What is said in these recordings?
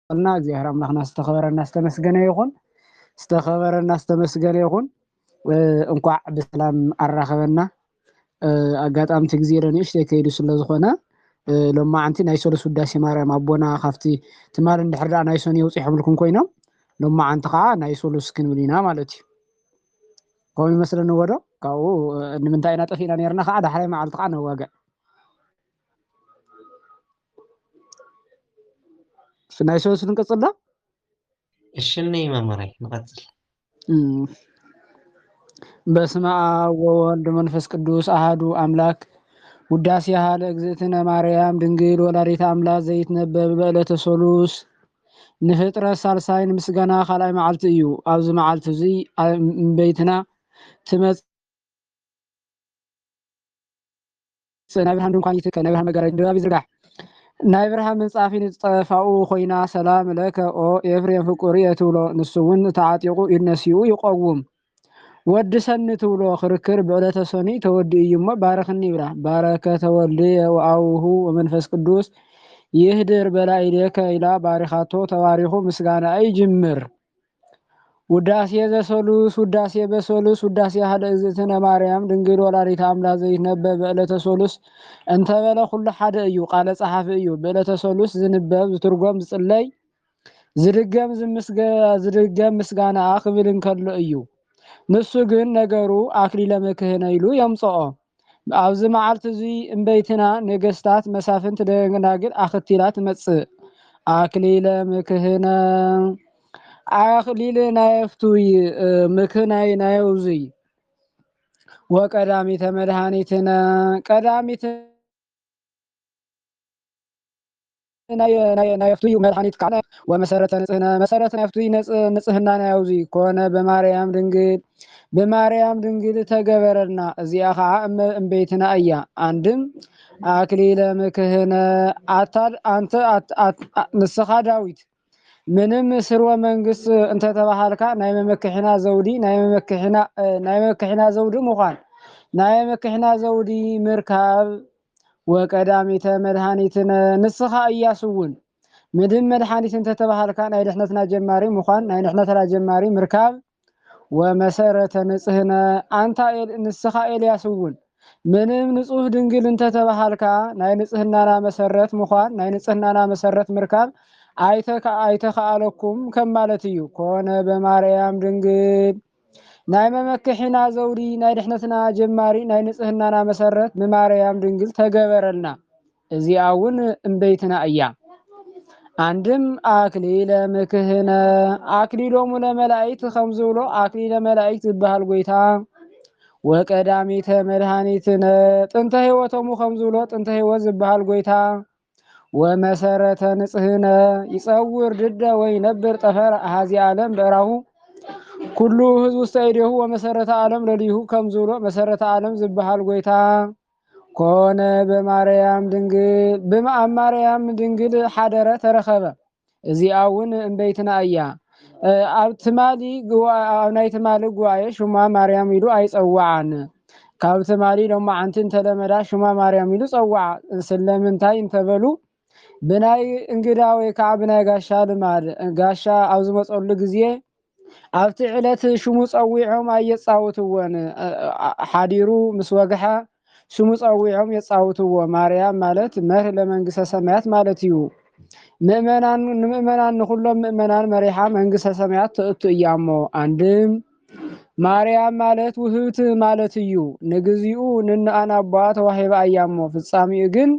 قلنا እግዚአብሔር አምላክና ዝተኸበረና ዝተመስገነ ይኹን ዝተኸበረና ዝተመስገነ ይኹን እንኳዕ ብሰላም አራኸበና አጋጣምቲ ጊዜ ረኒሽ ተከይዱ ስለዝኾነ ሎማዓንቲ ናይ ሶሉስ ውዳሴ ማርያም አቦና ካፍቲ ትማል እንድሕር ዳ ናይ ሶኒ ውፅኢሖምልኩም ኮይኖም ሎማዓንቲ ከዓ ናይ ሶሉስ ክንብል ኢና ማለት እዩ ከምኡ ይመስለኒ ወዶ ካብኡ ንምንታይ ኢና ጠፊእና ነርና ከዓ ዳሕራይ መዓልቲ ከዓ ነዋግዕ ናይ ሶሉስ ንቅፅል ዶ እሽኒ መምራይ ንቀፅል በስመ አብ ወወልድ መንፈስ ቅዱስ አሐዱ አምላክ ውዳሴሃ ለእግዝእትነ ማርያም ድንግል ወላዲተ አምላክ ዘይትነበብ በዕለተ ሶሉስ ንፍጥረት ሳልሳይ ንምስጋና ካልኣይ መዓልቲ እዩ ኣብዚ መዓልቲ እዚ ቤትና ትመፅእ ናይ ብርሃን ድንኳን ይትከል ናይ ብርሃን መጋረጃ ድባብ ይዝርጋሕ ናይ ብርሃን ምንፃፍ ንፀፋኡ ኮይና ሰላም ለከ ኦ ኤፍሬም ፍቁር የትብሎ ንሱ እውን ተዓጢቁ ይነሲኡ ይቆውም ወዲ ሰኒ ትብሎ ክርክር ብዕለተ ሰኒ ተወዲ እዩ እሞ ባረክኒ ይብላ ባረከተ ወልድየ ወአቡሁ ወመንፈስ ቅዱስ ይህድር በላዕሌከ ኢላ ባሪኻቶ ተባሪኹ ምስጋና ይጅምር ውዳሴ ዘሰሉስ ውዳሴ በሰሉስ ውዳሴ ሃለ እግዝእትነ ማርያም ድንግል ወላዲተ አምላክ ዘይትነበብ በዕለተ ሶሉስ እንተበለ ኩሉ ሓደ እዩ ቃለ ጸሓፊ እዩ በዕለተ ሶሉስ ዝንበብ ዝትርጎም ዝጽለይ ዝድገም ምስጋና ክብል እንከሎ እዩ ንሱ ግን ነገሩ አክሊለ ምክህነ ኢሉ የምጽኦ ኣብዚ መዓልቲ እዚ እምበይትና ነገስታት መሳፍንት ደናግል አኽቲላ ትመጽእ አክሊለ ምክህነ አክሊለ ናይፍቱይ ምክህናይ ናይውዙይ ወቀዳሚተ መድኃኒትነ ቀዳሚት ናይፍቱይ መድኃኒት ካለ ወመሰረተ ንጽህና መሰረተ ናይፍቱይ ንጽህና ናይውዙይ ኮነ በማርያም ድንግል ተገበረና እዚኣ ከዓ እምቤትና እያ አንድም አክሊለ ምክህነ አንተ ንስኻ ዳዊት ምንም ስርወ መንግስት እንተ ተባሃልካ ናይ መመክሕና ዘውዲ ናይ መመክሕና ዘውዲ ምዃን ናይ መመክሕና ዘውዲ ምርካብ ወቀዳሚተ መድኃኒትነ ንስኻ እያስውን ምድም መድኃኒት እንተ ተባሃልካ ናይ ድሕነትና ጀማሪ ምዃን ናይ ድሕነትና ጀማሪ ምርካብ ወመሰረተ ንጽህነ አንታ ንስኻ ኤልያስውን ምንም ንጹህ ድንግል እንተ ተባሃልካ ናይ ንጽህናና መሰረት ምዃን ናይ ንጽህናና መሰረት ምርካብ አይተኸአለኩም ከም ማለት እዩ ኮነ በማርያም ድንግል ናይ መመክሕና ዘውዲ ናይ ድሕነትና ጀማሪ ናይ ንጽህናና መሰረት በማርያም ድንግል ተገበረልና እዚኣ እውን እምቤትና እያ አንድም አክሊለ ምክህነ አክሊሎሙ ለመላእክት ከምዝብሎ አክሊለ መላእክት ዝበሃል ጎይታ ወቀዳሚተ መድኃኒትነ ጥንተ ህይወቶሙ ከምዝብሎ ጥንተ ህይወት ዝበሃል ጎይታ ወመሰረተ ንጽህነ ይጸውር ድደ ወይ ነብር ጠፈር አሃዚ ዓለም በራሁ ኩሉ ህዝብ ውስተ እዴሁ ወመሰረተ ዓለም ለሊሁ ከምዝብሎ መሰረተ ዓለም ዝበሃል ጎይታ ኮነ በማርያም ድንግል በማርያም ድንግል ሓደረ ተረኸበ እዚኣ እውን እምቤትና እያ ኣብ ትማሊ ኣብ ናይ ትማሊ ጉባኤ ሽማ ማርያም ኢሉ ኣይጸዋዓን ካብ ትማሊ ሎማዓንቲ እንተለመዳ ሽማ ማርያም ኢሉ ጸዋዓ ስለምንታይ እንተበሉ ብናይ እንግዳ ወይ ከዓ ብናይ ጋሻ ልማድ ጋሻ ኣብ ዝመፀሉ ግዜ ኣብቲ ዕለት ሽሙ ጸዊዖም ኣየጻውትዎን ሓዲሩ ምስ ወግሐ ሽሙ ጸዊዖም የጻውትዎ ማርያም ማለት መርህ ለመንግስተ ሰማያት ማለት እዩ ንምእመናን ንኩሎም ምእመናን መሪሓ መንግስተ ሰማያት ትእቱ እያሞ አንድም ማርያም ማለት ውህብት ማለት እዩ ንግዚኡ ንንአና አባ ተዋሂባ እያሞ ፍጻሚኡ ግን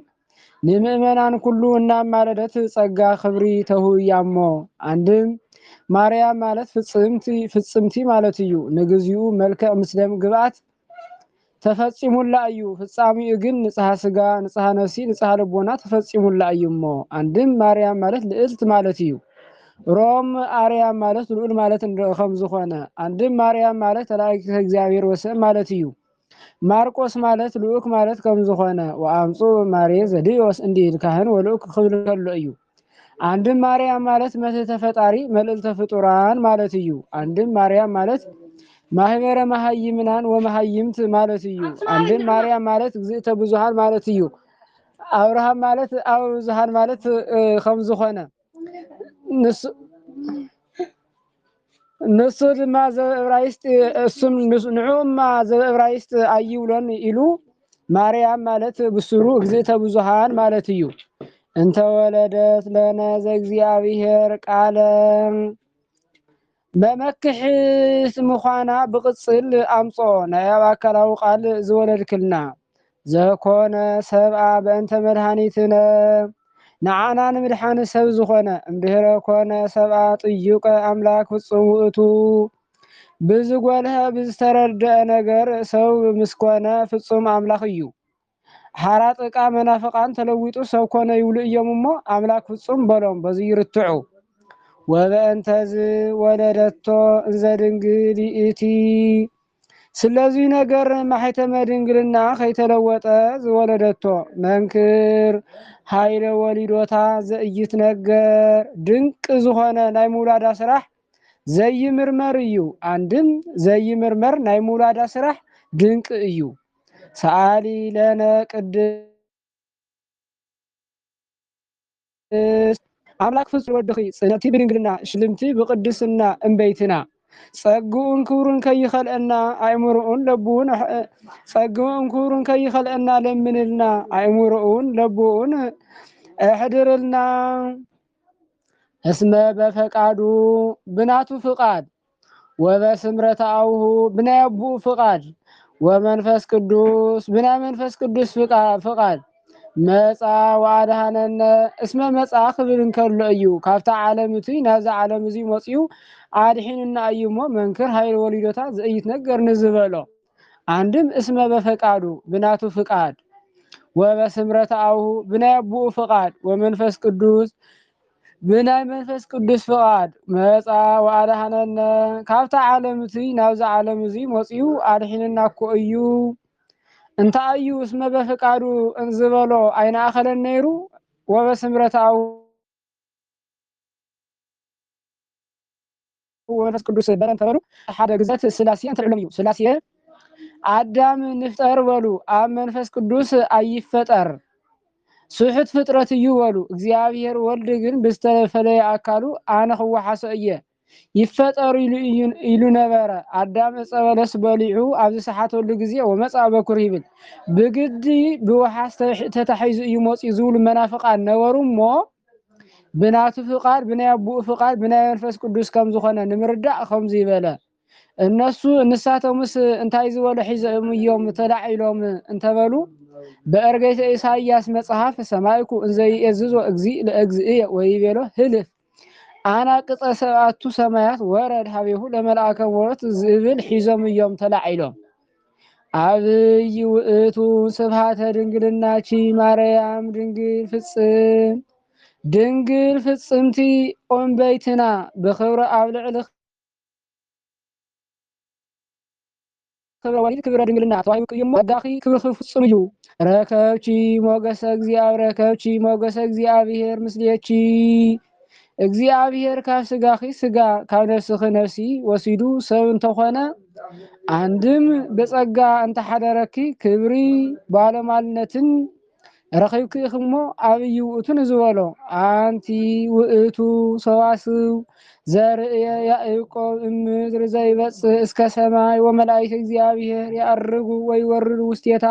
ንምእመናን ኩሉ እናማለደት ጸጋ ክብሪ ተሁያሞ አንድም ማርያም ማለት ፍጽምቲ ማለት እዩ ንግዚኡ መልክዕ ምስለም ግብአት ተፈጽሙላ እዩ ፍጻሚኡ ግን ንጽሐ ስጋ ንጽሐ ነፍሲ ንጽሐ ልቦና ተፈጽሙላ እዩሞ አንድም ማርያም ማለት ልዕልት ማለት እዩ ሮም አርያም ማለት ልዑል ማለት እንደኸም ዝኾነ አንድም ማርያም ማለት ተላእክተ እግዚአብሔር ወሰብ ማለት እዩ ማርቆስ ማለት ልዑክ ማለት ከም ዝኾነ ወአምጹ ማርየ ዘዲዮስ እንዲል ካህን ወልዑክ ክብል ከሎ እዩ አንድም ማርያም ማለት መትሕተ ፈጣሪ መልዕልተ ፍጡራን ማለት እዩ አንድም ማርያም ማለት ማህበረ መሃይምናን ወመሃይምት ማለት እዩ አንድም ማርያም ማለት እግዝእተ ብዙሃን ማለት እዩ አብርሃም ማለት ኣብ ብዙሃን ማለት ከም ዝኾነ ንሱ ድማ ዘዕብራይስጥ እሱም ንዑማ ዘዕብራይስጥ አይብሎን ኢሉ ማርያም ማለት ብስሩ እግዝእተ ብዙሃን ማለት እዩ። እንተ ወለደት ለነ ዘእግዚአብሔር ቃለ መመክሕት ምዃና ብቅፅል አምጾ ናይ ኣብ አካላዊ ቃል ዝወለድክልና ዘኮነ ሰብአ በእንተ መድኃኒትነ ንዓና ንምድሓን ሰብ ዝኾነ እምድህረ ኮነ ሰብአ ጥዩቀ አምላክ ፍጹም ውእቱ ብዝጎልሀ ብዝተረድአ ነገር ሰው ምስኮነ ፍጹም አምላክ እዩ። ሓራ ጥቃ መናፍቃን ተለዊጡ ሰብ ኮነ ይብሉ እዮም እሞ አምላክ ፍጹም በሎም በዚ ይርትዑ። ወበእንተዝ ወለደቶ እንዘ ድንግል ይእቲ ስለዚህ ነገር ማሕተመ ድንግልና ከይተለወጠ ዝወለደቶ መንክር ሃይለ ወሊዶታ ዘኢይትነገር ድንቅ ዝኾነ ናይ ምውላዳ ስራሕ ዘይምርመር እዩ። አንድም ዘይምርመር ናይ ምውላዳ ስራሕ ድንቅ እዩ። ሰአሊ ለነ ቅድስት አምላክ ፍጹም ወድኺ ጽነቲ ብድንግልና ሽልምቲ ብቅድስና እምበይትና ጸግኡን ክብሩን ከይኸልአና አእምሮኡን ለቡኡን ጸግኡን ክብሩን ከይኸልአና ለምንልና አእምሮኡን ለቡኡን እሕድርልና እስመ በፈቃዱ ብናቱ ፍቃድ ወበስምረተ አቡሁ ብናይ አቡኡ ፍቃድ ወመንፈስ ቅዱስ ብናይ መንፈስ ቅዱስ ፍቃድ መጻ ወአድኀነነ እስመ መጻ ክብል እንከሎ እዩ ካብታ ዓለም እቲ ናብዛ ዓለም እዚ መፂኡ አድሒንና እዩ እሞ መንክር ሃይለ ወሊዶታ ዘኢይትነገር ንዝበሎ አንድም እስመ በፈቃዱ ብናቱ ፍቃድ ወበስምረተ አቡሁ ብናይ አቡኡ ፍቃድ ወመንፈስ ቅዱስ ብናይ መንፈስ ቅዱስ ፍቃድ መጻ ወአድኀነነ ካብታ ዓለም እቲ ናብዛ ዓለም እዚ መፂኡ አድሒንና እኮ እዩ። እንታይ እዩ እስመ በፈቃዱ እንዝበሎ አይናእኸለን ነይሩ ወበስምረተ አቡሁ ወመንፈስ ቅዱስ በለን ተበሉ ሓደ ግዘት ስላሴን ተልዕሎም እዩ። ስላሴ አዳም ንፍጠር በሉ አብ መንፈስ ቅዱስ አይፈጠር ስሑት ፍጥረት እዩ በሉ። እግዚአብሔር ወልድ ግን ብዝተፈለየ አካሉ አነ ክወሓሶ እየ ይፈጠሩ ኢሉ ነበረ። አዳም ዕፀ በለስ በሊዑ ኣብ ዝሰሓተሉ ግዜ ወመጽአ በኩር ይብል ብግዲ ብወሓስ ተታሒዙ እዩ መፂኡ ዝብሉ መናፍቃን ነበሩ እሞ ብናቱ ፍቃድ ብናይ አቡኡ ፍቃድ ብናይ መንፈስ ቅዱስ ከም ዝኾነ ንምርዳእ ከምዚ ይበለ። እነሱ ንሳቶምስ እንታይ ዝበሉ ሒዞም እዮም ተላዒሎም እንተበሉ በእርገይተ ኢሳይያስ መጽሐፍ ሰማይኩ እንዘ ይእዝዞ እግዚእ ለእግዚእየ ወይቤሎ ህልፍ አናቅጸ ሰብአቱ ሰማያት ወረድ ሀቤሁ ለመልአከ ሞት ዝብል ሒዞም እዮም ተላዒሎም። አብይ ውእቱ ስብሃተ ድንግልናቺ ማርያም ድንግል ፍጽምቲ ኦምበይትና ብክብረ ኣብ ልዕሊ ክብረ ወሊድ ክብረ ድንግልና ተዋሂቡ እሞ ወዳኺ ክብሪ ፍጹም እዩ። ረከብቺ ሞገሰ እግዚአብሔር ምስሌቺ እግዚአብሔር ካብ ስጋኺ ስጋ ካብ ነፍስኺ ነፍሲ ወሲዱ ሰብ እንተኾነ አንድም በጸጋ እንተሓደረኪ ክብሪ ባለማልነትን ረኺብኪ እሞ አብይ ውእቱ ንዝበሎ አንቲ ውእቱ ሰዋስው ዘርእየ ያዕቆብ እምድር ዘይበጽሕ እስከ ሰማይ ወመላእክተ እግዚአብሔር ያዕርጉ ወይወርዱ ውስቴታ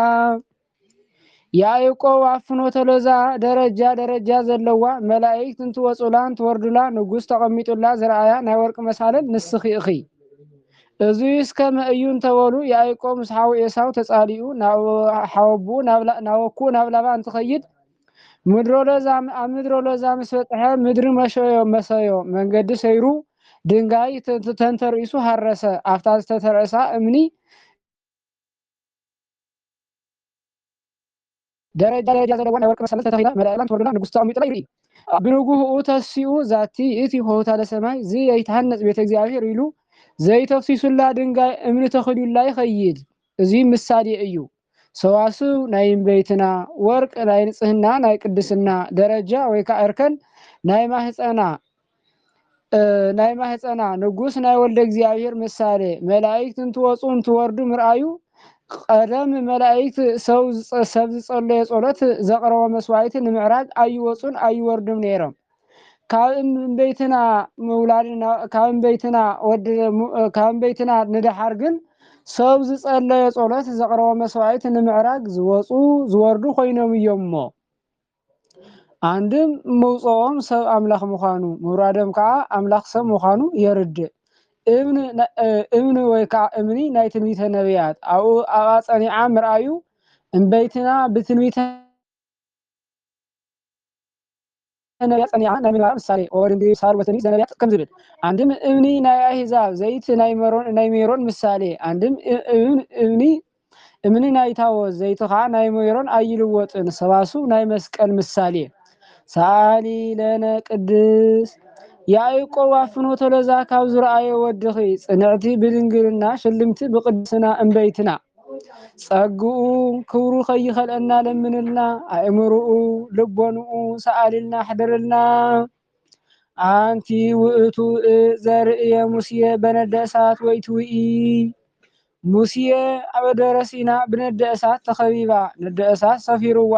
ያዕቆብ አፍኖተ ሎዛ ደረጃ ዘለዋ መላእክት እንትወጹላ እንትወርዱላ ንጉስ ተቐሚጡላ ዝረአያ ናይ ወርቂ መሳለል ንስኺ ኢኺ እዚ እስከ መእዩ እንተበሉ ያዕቆብ ምስ ሓው ኤሳው ተጻሊኡ ናብ ሓወቡ ናብ ላባ እንትኸይድ ምድሮ ሎዛ ምስ በጽሐ ምድሪ መሰዮ መንገዲ ሰይሩ ድንጋይ ተንተርኢሱ ሃረሰ። አፍታ ዝተተርእሳ እምኒ ደረጃ ዘለዋ ናይ ወርቂ መሳለል ተተኺላ መላእክት ወርዱላ ንጉስ ተቐሚጡላ ይርኢ። ብንጉህኡ ተሲኡ ዛቲ እቲ ሆታ ለሰማይ ዘይትሃነጽ ቤተ እግዚአብሔር ኢሉ ዘይተፍሲሱላ ድንጋይ እምኒ ተኽሉላ ይኸይድ። እዚ ምሳሌ እዩ። ሰዋስው ናይ እምበይትና ወርቅ ናይ ንጽህና ናይ ቅድስና ደረጃ ወይ ከዓ እርከን ናይ ማህፀና ንጉስ ናይ ወልደ እግዚአብሔር ምሳሌ መላእክት እንትወፁ እንትወርዱ ምርአዩ ቀደም መላእክት ሰብ ዝጸለየ ጸሎት ዘቕረበ መስዋዕት ንምዕራግ ኣይወፁን ኣይወርዱም ነይሮም። ካብን በይትና መውላድና ካብን በይትና ወድ ካብን በይትና ንድሓር ግን ሰብ ዝጸለየ ጸሎት ዘቕረበ መስዋዕት ንምዕራግ ዝወፁ ዝወርዱ ኮይኖም እዮሞ አንድም መውፅኦም ሰብ አምላኽ ምዃኑ ምውራዶም ከዓ አምላኽ ሰብ ምዃኑ የርድእ እብን ወይ ከዓ እምኒ ናይ ትንቢተ ነቢያት ኣብኡ ኣብኣ ጸኒዓ ምርኣዩ እምበይትና ብትንቢተ ነቢያት ጸኒዓ ናይ ምንባር ምሳሌ ወወድንዲ ሳል ወተኒ ዘነቢያት ከም ዝብል አንድም እምኒ ናይ አሕዛብ ዘይት ናይ ሜሮን ምሳሌ አንድም እምኒ ናይ ታቦት ዘይቲ ከዓ ናይ ሜሮን አይልወጥን ሰባሱ ናይ መስቀል ምሳሌ ሰአሊ ለነ ቅድስ ያዕቆብ አፍኖተ ለዛ ካብ ዝረአየ ወድኺ ጽንዕቲ ብድንግልና ሽልምቲ ብቅድስና እምበይትና ጸግኡ ክብሩ ከይኸልአና ለምንልና አእምሩኡ ልቦንኡ ሰአሊልና ሕድርልና አንቲ ውእቱ ዘርእየ ሙስየ በነደ እሳት ወይትውኢ ሙስየ ኣብ ደብረ ሲና ብነደ እሳት ተኸቢባ ነደ እሳት ሰፊርዋ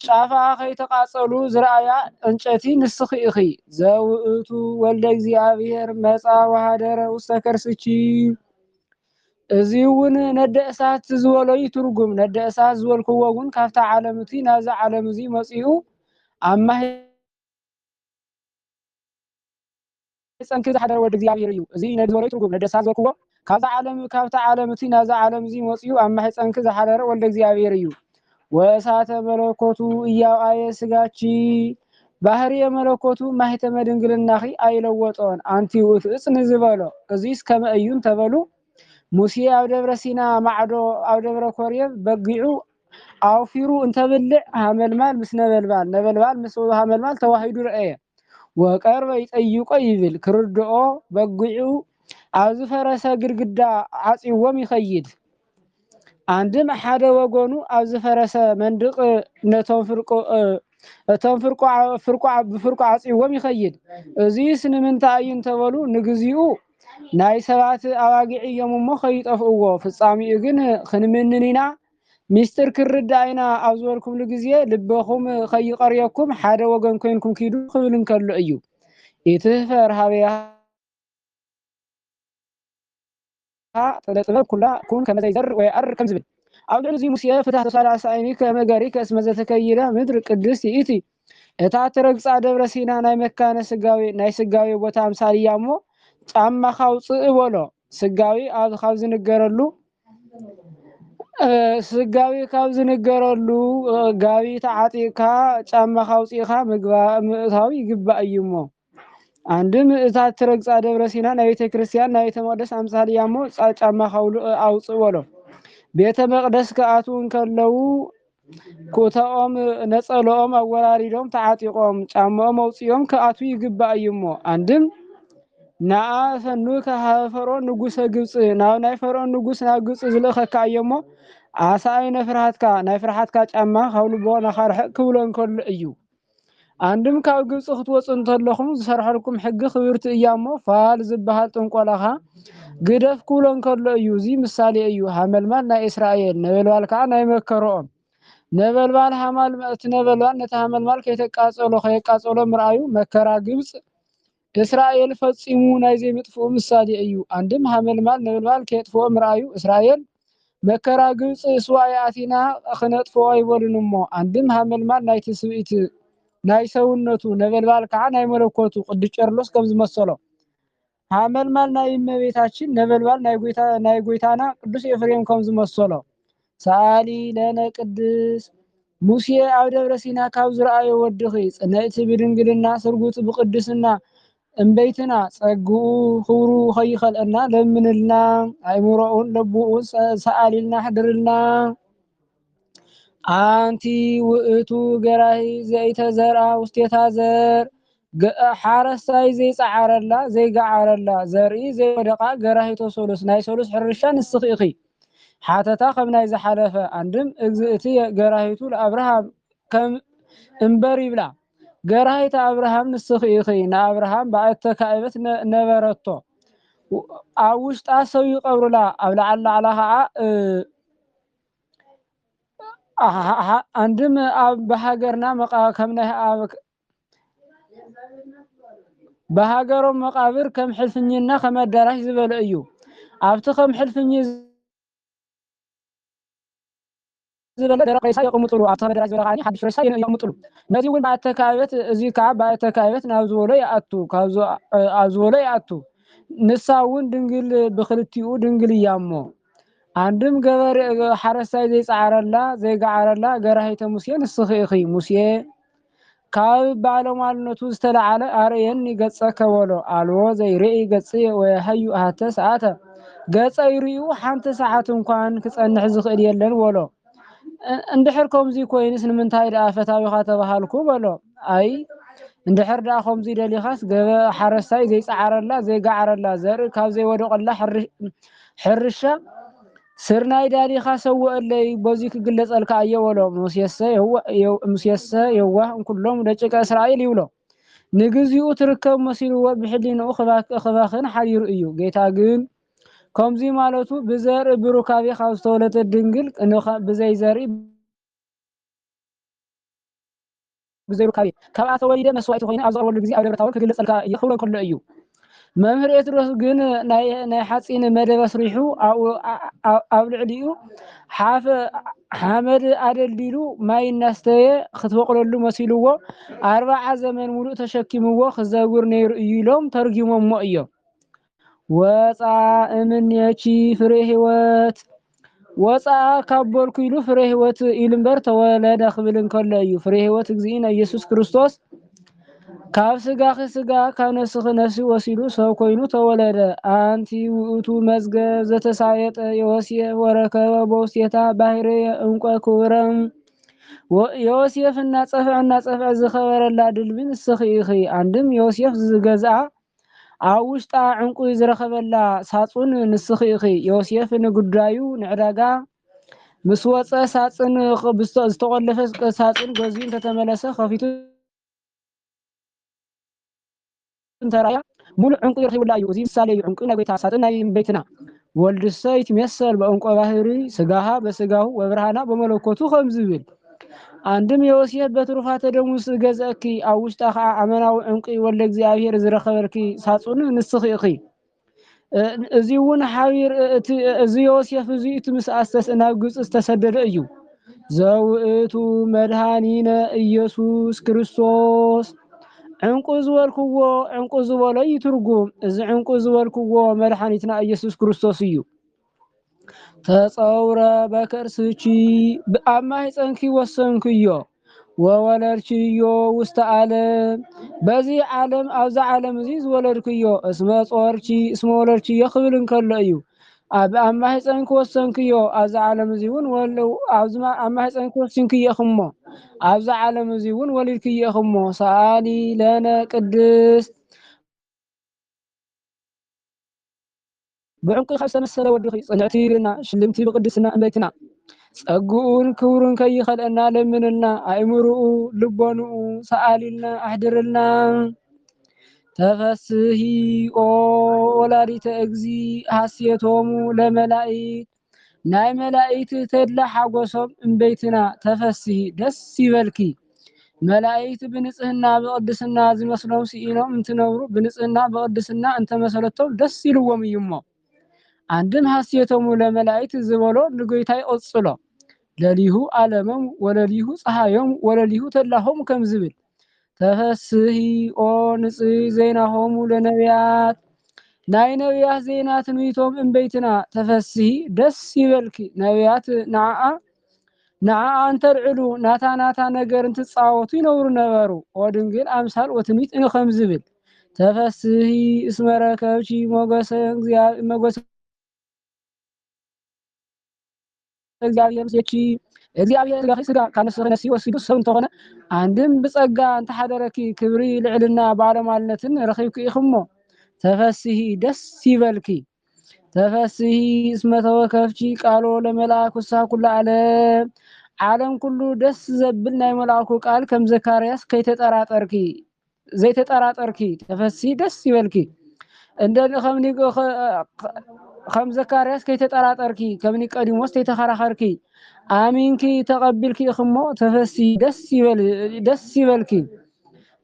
ጫፋ ከይተቃጸሉ ዝረአያ እንጨቲ ንስኺ ኢኺ ዘውእቱ ወልደ እግዚአብሔር መጻ ወሃደረ ውስተ ከርስቺ እዚ እውን ነደ እሳት ዝበሎይ ትርጉም ነደ እሳት ዝበልክዎ እውን ካብታ ዓለም እቲ ናብዛ ዓለም እዚ መጺኡ አማህ ጸንኪ ዝሓደረ ወልደ እግዚአብሔር እዩ እዚ ነደ ዝበሎይ ትርጉም ነደ እሳት ዝበልክዎ ካብታ ዓለም እቲ ናብዛ ዓለም እዚ መጺኡ አማህ ጸንኪ ዝሓደረ ወልደ እግዚአብሔር እዩ ወእሳተ መለኮቱ እያውአየ ስጋቺ ባህርየ መለኮቱ ማህተመ ድንግልናኺ አይለወጦን አንቲ ውእቱ እጽ ንዝበሎ እዚስ ከመ እዩ እንተበሉ ሙሴ ኣብ ደብረ ሲና ማዕዶ ኣብ ደብረ ኮርየብ በጊዑ ኣውፊሩ እንተብልዕ ሃመልማል ምስ ነበልባል ምስ ሃመልማል ተዋሂዱ ረአየ ወቀርበ ይጠይቆ ይብል ክርድኦ በጊዑ ኣብ ዝፈረሰ ግድግዳ ዓፂዎም ይኸይድ አንድም ሓደ ወገኑ ኣብ ዝፈረሰ መንድቅ ነቶም ፍርቆ ዓፂዎም ይኸይድ እዚስ ንምንታይ እዩ እንተበሉ ንግዚኡ ናይ ሰባት ኣዋጊዕ እዮም እሞ ከይጠፍእዎ ፍጻሚኡ ግን ክንምንኒና ሚስጥር ክርዳእና ኣብ ዝበልኩምሉ ግዜ ልበኹም ከይቀርየኩም ሓደ ወገን ኮይንኩም ኪዱ ክብል እንከሎ እዩ ኢትህፈር ሃበያ ጥበብ ኩላ ኩን ከመ ዘይዘር ወይዐር ከም ዝብል ኣብ ልዕሊ እዚ ሙሴ ፍታሕ ተሳላሳይኒ ከመገሪ ከእስመ ዘተከይደ ምድር ቅድስት ይእቲ እታ ትረግፃ ደብረ ሲና ናይ መካነ ስጋዊ ናይ ስጋዊ ቦታ አምሳልያ እሞ ጫማ ካውፅእ በሎ ስጋዊ ካብ ዝንገረሉ ጋቢ ተዓጢቕካ ጫማ ካውፂእካ ምእታዊ ይግባእ እዩ እሞ አንድም እታ ትረግፃ ደብረ ሲና ናይ ቤተ ክርስቲያን ናይ ቤተ መቅደስ አምሳልያ እሞ ጫማ አውፅእ በሎ ቤተ መቅደስ ከኣትው እንከለው ኩተኦም ነፀሎኦም አወራሪዶም ተዓጢቆም ጫማኦም አውፅኦም ከኣትው ይግባእ እዩ እሞ አንድም ናአ ፈኑከ ሃበ ፈርዖን ንጉሰ ግብፅ ናብ ናይ ፈርዖን ንጉስ ናብ ግብፅ ዝልእኸካ እዮሞ ኣሳይ ናይ ፍርሃትካ ጫማ ካብ ልቦ ናኻርሕቅ ክብሎ እንከሎ እዩ አንድም ካብ ግብፅ ክትወፁ እንተለኹም ዝሰርሐልኩም ሕጊ ክብርቲ እያሞ ፋል ዝበሃል ጥንቆላኻ ግደፍ ክብሎ እንከሎ እዩ እዚ ምሳሌ እዩ ሃመልማል ናይ እስራኤል ነበልባል ከዓ ናይ መከሮኦም ነበልባል እቲ ነበልባል ነቲ ሃመልማል ከየቃፀሎ ምርአዩ መከራ ግብፅ እስራኤል ፈጺሙ ናይ ዘይምጥፍኡ ምሳሌ እዩ አንድም ሃመልማል ነበልባል ከየጥፍኦ ምርአዩ እስራኤል መከራ ግብፅ ስዋይ አቲና ክነጥፍኦ አይበሉን እሞ አንድም ሃመልማል ናይ ትስብእት ናይ ሰውነቱ ነበልባል ከዓ ናይ መለኮቱ ቅዱስ ቄርሎስ ከም ዝመሰሎ ሃመልማል ናይ እመቤታችን ነበልባል ናይ ጎይታና ቅዱስ ኤፍሬም ከም ዝመሰሎ ሰአሊ ለነ ቅድስ ሙሴ ኣብ ደብረ ሲና ካብ ዝረአየ ወድኺ ጽንዕቲ ብድንግልና ስርጉት ብቅድስና እምበይትና ጸግኡ ክብሩ ከይኸልአና ለምንልና አይምሮውን ልቡውን ሰአሊልና ሕድርልና አንቲ ውእቱ ገራሂ ዘይተዘርአ ውስቴታ ዘር ሓረስታይ ዘይፀዓረላ ዘይገዓረላ ዘርኢ ዘይወደቃ ገራሂቶ ሶሉስ ናይ ሶሉስ ሕርሻ ንስኺ ኢኺ ሓተታ ከም ናይ ዝሓለፈ አንድም እግዝእቲ ገራሂቱ ለአብርሃም ከም እምበር ይብላ ገራሂት አብርሃም ንስኺ ኢኺ ንአብርሃም ባእተ ካዕበት ነበረቶ ኣብ ውሽጣ ሰው ይቀብሩላ ኣብ ላዕላ ከዓ አንድም ኣብ በሃገርና ከም ናይ بهاجرهم مقابر كم حلفنينا خم الدراج زبل أيو أبت خم حلفني زبل درق يساي يقوم طلوع أبت خم الدراج زبل غاني حد فرساي يقوم طلوع نزي وين بعد تكايبت زي كعب بعد تكايبت نازوله يأتو كازو أزوله يأتو نساون دنجل بخلتيو دنجل يامو عندم جبر حرساي زي سعرلا زي قعرلا جرهيت موسى نسخي موسى ካብ ባለሟልነቱ ዝተለዓለ ኣርየኒ ገጸከ በሎ ኣልዎ ዘይርኢ ገጽ ወያህዩ ኣሃተ ሰዓተ ገጸ ይርዩ ሓንቲ ሰዓት እንኳን ክጸንሕ ዝኽእል የለን በሎ እንድሕር ከምዚ ኮይንስ ንምንታይ ደኣ ፈታዊኻ ተባሃልኩ በሎ ኣይ እንድሕር ደኣ ከምዚ ደሊኻስ ገበ ሓረስታይ ዘይፀዓረላ ዘይጋዓረላ ዘርኢ ካብ ዘይወደቐላ ሕርሻ ስርናይ ዳሊኻ ሰውአለይ በዚ ክግለጸልካ እየወሎ ሙሴሰ የዋህ እንኩሎም ደቂቀ እስራኤል ይብሎ ንግዚኡ ትርከብ መሲልዎ ብሕሊንኡ ክባኽን ሓሪሩ እዩ ጌታ ግን ከምዚ ማለቱ ብዘርኢ ብሩካቤ ካብ ዝተወለተ ድንግል ብዘይ ዘርኢ ብዘይ ሩካቤ ካብኣ ተወሊደ መስዋዕቲ ኮይኑ ኣብ ዝቐርበሉ ግዜ ኣብ ደብረ ታቦር ክግለጸልካ ይኽብሎ ከሎ እዩ መምህር ጴጥሮስ ግን ናይ ሓፂን መደብ ኣስሪሑ ኣብ ልዕሊኡ ሓመድ ኣደልዲሉ ማይ እናስተየ ክትበቕለሉ መሲልዎ 40 ዘመን ሙሉእ ተሸኪምዎ ክዘውር ነይሩ እዩ ኢሎም ተርጊሞሞ እዮም ወፃ እምኔቺ ፍሬ ህይወት ወፃ ካብ በልኩ ኢሉ ፍሬ ህይወት ኢሉ እምበር ተወለደ ክብል እንከሎ እዩ ፍሬ ህይወት እግዚእነ ኢየሱስ ክርስቶስ ካብ ስጋኺ ስጋ ካብ ነፍስኺ ነፍሲ ወሲዱ ሰብ ኮይኑ ተወለደ አንቲ ውእቱ መዝገብ ዘተሳየጠ ዮሴፍ ወረከበ በውስቴታ ባህሬ እንቆ ክቡረም ዮሴፍ እናጸፍዕ ዝኸበረላ ድልቢ ንስኺ ኢኺ አንድም ዮሴፍ ዝገዝኣ ኣብ ውሽጣ ዕንቁ ዝረኸበላ ሳጹን ንስኺ ኢኺ ዮሴፍ ንጉዳዩ ንዕዳጋ ምስ ወፀ ሳጽን ዝተቆለፈ ሳጽን ገዚኡ እንተተመለሰ ከፊቱ እንተራያ ሙሉእ ዕንቁ ይረኽብላ እዩ እዚ ምሳሌ እዩ ዕንቁ ናይ ጌታ ሳጥን ናይ ቤትና ወልድሰ ይትመሰል በዕንቆ ባህሪ ስጋሃ በስጋሁ ወብርሃና በመለኮቱ ከም ዝብል አንድም ዮሴፍ በትሩፋተ ደሙ ዝገዝአኪ ኣብ ውሽጣ ከዓ ኣመናዊ ዕንቁ ወልደ እግዚአብሔር ዝረኸበርኪ ሳጹን ንስኺ ኢኺ እዚ እውን ሓቢር እዚ ዮሴፍ እዚ እቲ ምስኣስተስ ናብ ግብፅ ዝተሰደደ እዩ ዘውእቱ መድሃኒነ ኢየሱስ ክርስቶስ ዕንቁ ዝበልክዎ ዕንቁ ዝበሎ ይትርጉም እዚ ዕንቁ ዝበልክዎ መድኃኒትና ኢየሱስ ክርስቶስ እዩ ተጸውረ በከርስቺ ብኣማይ ጸንኪ ወሰንክዮ ወወለድችዮ ውስተ ዓለም በዚ ዓለም ኣብዛ ዓለም እዚ ዝወለድክዮ እስመ ጾርቺ እስመ ወለድችዮ ክብል እንከሎ እዩ ኣብ ኣማይ ጸንኪ ወሰንክዮ ኣብዛ ዓለም እዚ እውን ወለው ኣብ ኣማይ ጸንኪ ወሰንክዮ እሞ ኣብዛ ዓለም እዚ እውን ወሊድክዮ እሞ ሰአሊ ለነ ቅድስት ብዕንቁ ካብ ዝተመሰለ ወድኺ ጽንዕቲ ኢልና ሽልምቲ ብቅድስና እመቤትና ጸጉኡን ክብሩን ከይኸልአና ለምንልና ኣእምሩኡ ልቦንኡ ሰአሊልና ኣሕድርልና ተፈስሒ ኦ ወላዲተ እግዚ ሐሴቶሙ ለመላእክት ናይ መላእክት ተድላ ሓጎሶም እምቤትና ተፈስሒ ደስ ይበልኪ መላእክት ብንጽህና በቅድስና ዝመስሎም ሲኢሎም እንትነብሩ ብንጽህና በቅድስና እንተመሰለቶም ደስ ይልዎም እዩሞ አንድም ሐሴቶሙ ለመላእክት ዝበሎ ንጎይታይ ቆጽሎ ለሊሁ ዓለሞም ወለሊሁ ፀሐዮም ወለሊሁ ተድላሆም ከም ዝብል ተፈስሒ ኦ ንጽህ ዜናሆሙ ለነቢያት ናይ ነቢያት ዜና ትንቢቶም እምቤትና ተፈስሒ ደስ ይበልኪ ነቢያት ንዓ እንተልዕሉ ናታ ነገር እንትጻወቱ ይነብሩ ነበሩ ወድንግል አምሳል ወትንቢት ከም ዝብል ተፈስሒ እስመ ረከብቺ ሞገሰ እግዚአብሔር ሲቺ እግዚአብሔር ስጋ ካነሰ ነሲ ወሲዱ ሰው እንተሆነ አንድም ብጸጋ እንተሓደረኪ ክብሪ ልዕልና ባለማልነትን ረኺብኪ ኢኽሞ ተፈስሒ ደስ ይበልኪ ተፈስሒ እስመ ተወከፍቺ ቃሎ ለመልአክ ውሳ ኩሉ ዓለም ኩሉ ደስ ዘብል ናይ መልአኩ ቃል ከም ዘካርያስ ከይተጠራጠርኪ ዘይተጠራጠርኪ ተፈስሒ ደስ ይበልኪ እንደን ከም ዘካርያስ ከይተጠራጠርኪ ከም ኒቆዲሞስ ከይተኸራኸርኪ አሚንኪ ተቀብልኪ እኽሞ ተፈስሒ ደስ ይበልኪ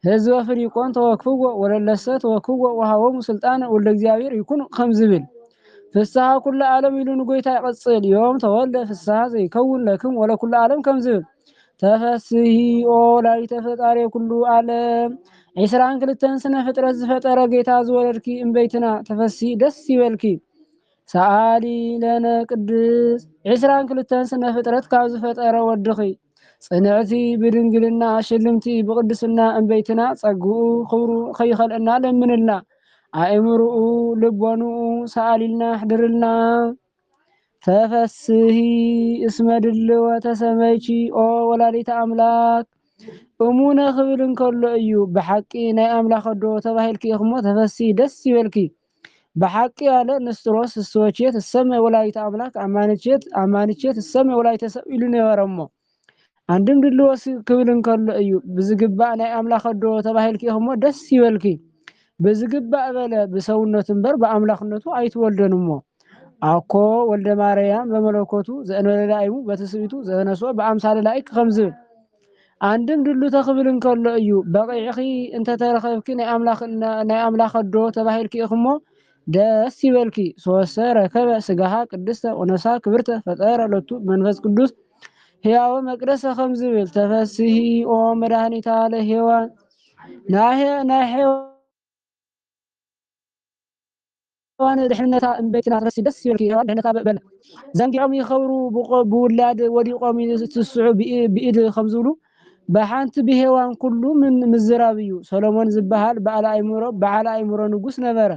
ህዝበ ፍሪቆን ተወክፍዎ ወለለሰ ተወክፍዎ ወሃቦሙ ስልጣን ወልደ እግዚአብሔር ይኩን ከምዝብል ፍስሐ ኩሉ ዓለም ኢሉ ንጎይታ ይቀጽል ዮም ተወልደ ፍስሐ ዘይከውን ለክም ወለኩሉ ዓለም ከምዝብል ተፈስሒ ኦ ወላዲተ ፈጣሪ ኩሉ ዓለም 22 ስነ ፍጥረት ዝፈጠረ ጌታ ዝወለድኪ እምበይትና ተፈስሒ ደስ ይበልኪ። ሰአሊ ለነ ቅድስ 22 ስነ ፍጥረት ካብ ዝፈጠረ ወድኺ ጽንዕቲ ብድንግልና ሽልምቲ ብቅድስና እምበይትና ጸግኡ ክብሩ ከይኸልአና ለምንልና አእምርኡ ልቦንኡ ሰአሊልና ሕድርልና። ተፈስሒ እስመ ድልወ ተሰመይቺ ኦ ወላዲተ አምላክ እሙነ ክብል እንከሎ እዩ ብሓቂ ናይ አምላክ ዶ ተባሂልኪ እኽሞ ተፈስሒ ደስ ይበልኪ። በሐቂ ያለ ንስጥሮስ እሶቼት እሰመ ወላዲተ አምላክ አማንቼት እሰመ ወላዲተ ሰብ ኢሉ ነበረሞ አንድም ድልወስ ክብል እንከሎ እዩ ብዝግባእ ናይ አምላክ ዶ ተባሂልኪ እኽሞ ደስ ይበልኪ። ብዝግባእ በለ ብሰውነቱ እምበር በአምላክነቱ አይትወልደንሞ አኮ ወልደ ማርያም በመለኮቱ ዘእንበለ ዳይሙ በትስብእቱ ዘነስኦ በአምሳለ ላይክ ከምዝብል አንድም ድሉ ተክብል እንከሎ እዩ በቂዕኺ እንተተረኸብኪ ናይ አምላክ ዶ ተባሂልኪ እኽሞ ደስ ይበልኪ። ሶስተ ረከበ ስጋሃ ቅድስተ ወነፍሳ ክብርተ ፈጠረ ለቱ መንፈስ ቅዱስ ሕያወ መቅደሰ ከምዝብል ተፈስሒ ኦ መድኃኒታ ለሔዋን ናይ ሔዋን ድሕነታ እምበይትና ተፈስሒ ደስ ይበልኪ። ሔዋን ድሕነታ በለ ዘንጊዖም ይኸብሩ ብውላድ ወዲቆም ትስዑ ብኢድ ከምዝብሉ በሓንቲ ብሔዋን ኩሉ ምን ምዝራብ እዩ። ሰሎሞን ዝበሃል በዓለ አእምሮ ንጉስ ነበረ።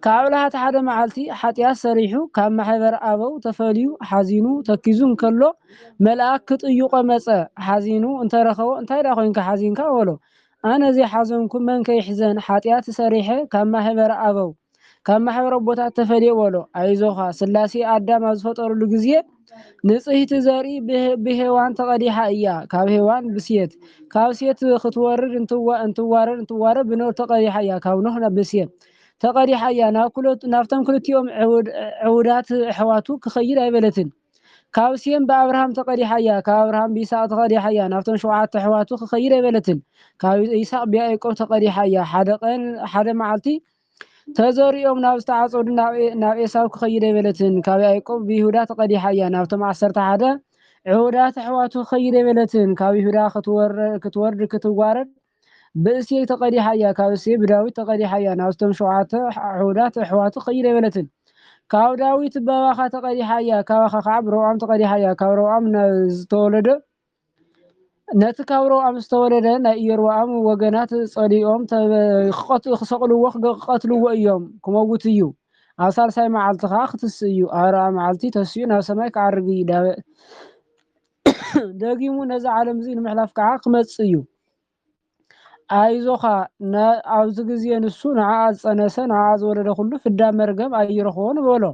ካብ ዕለታት ሓደ መዓልቲ ሓጢያት ሰሪሑ ካብ ማሕበር አበው ተፈልዩ ሓዚኑ ተኪዙ እንከሎ መልአክ ክጥይቆ መፀ። ሓዚኑ እንተረኸቦ እንታይ ዳ ኮይንካ ሓዚንካ በሎ። አነ ዘይሓዘንኩ መን ከይሕዘን ሓጢያት ሰሪሐ ካብ ማሕበር አበው ካብ ማሕበር አቦታት ተፈልየ በሎ። አይዞኻ ስላሴ አዳም ኣብ ዝፈጠሩሉ ግዜ ንጽሕቲ ዘርኢ ብሔዋን ተቀዲሓ እያ። ካብ ሔዋን ብሴት ካብ ሴት ክትወርድ እንትዋረድ ብኖር ተቀዲሓ እያ። ካብ ኖህ ብሴት ተቀዲሓ እያ። ናብቶም ክልቲኦም ዕውዳት ኣሕዋቱ ክኸይድ ኣይበለትን። ካብ ሴም ብአብርሃም ተቀዲሓ እያ። ካብ አብርሃም ብይስሐቅ ተቀዲሓ እያ። ናብቶም 7 ኣሕዋቱ ክኸይድ ኣይበለትን። ካብ ይስሐቅ ብያዕቆብ ተቀዲሓ እያ። ሓደ መዓልቲ ተዘሪኦም ናብ ዝተዓፀዱ ናብ ኤሳው ክኸይድ ኣይበለትን። ካብ ያዕቆብ ብይሁዳ ተቀዲሓ እያ። ናብቶም 11 ዕውዳት ኣሕዋቱ ክኸይድ ኣይበለትን። ካብ ይሁዳ ክትወርድ ክትዋረድ ብእሴይ ተቀዲሓ እያ። ካብ እሴይ ብዳዊት ተቀዲሓ እያ። ናብቶም 7 ዕውዳት ኣሕዋቱ ክኸይድ ኣይበለትን። ካብ ዳዊት በባኻ ተቀዲሓ እያ። ካባኻ ከዓ ብሮብዓም ተቀዲሓ እያ። ካብ ሮብዓም ዝተወለደ ነቲ ካብ ሮብዓም ዝተወለደ ናይ ኢዮርብዓም ወገናት ፀሊኦም ክሰቅልዎ ክቀትልዎ እዮም ክመውት እዩ። ኣብ ሳልሳይ መዓልቲ ከዓ ክትስ እዩ። ኣብ 4 መዓልቲ ተስዩ ናብ ሰማይ ክዓርግ እዩ። ደጊሙ ነዚ ዓለም እዚ ንምሕላፍ ከዓ ክመፅእ እዩ። አይዞኻ ኣብዚ ግዜ ንሱ ንዓ ዝፀነሰ ንዓ ዝወለደ ኩሉ ፍዳ መርገም ኣይረኽቦን በሎ።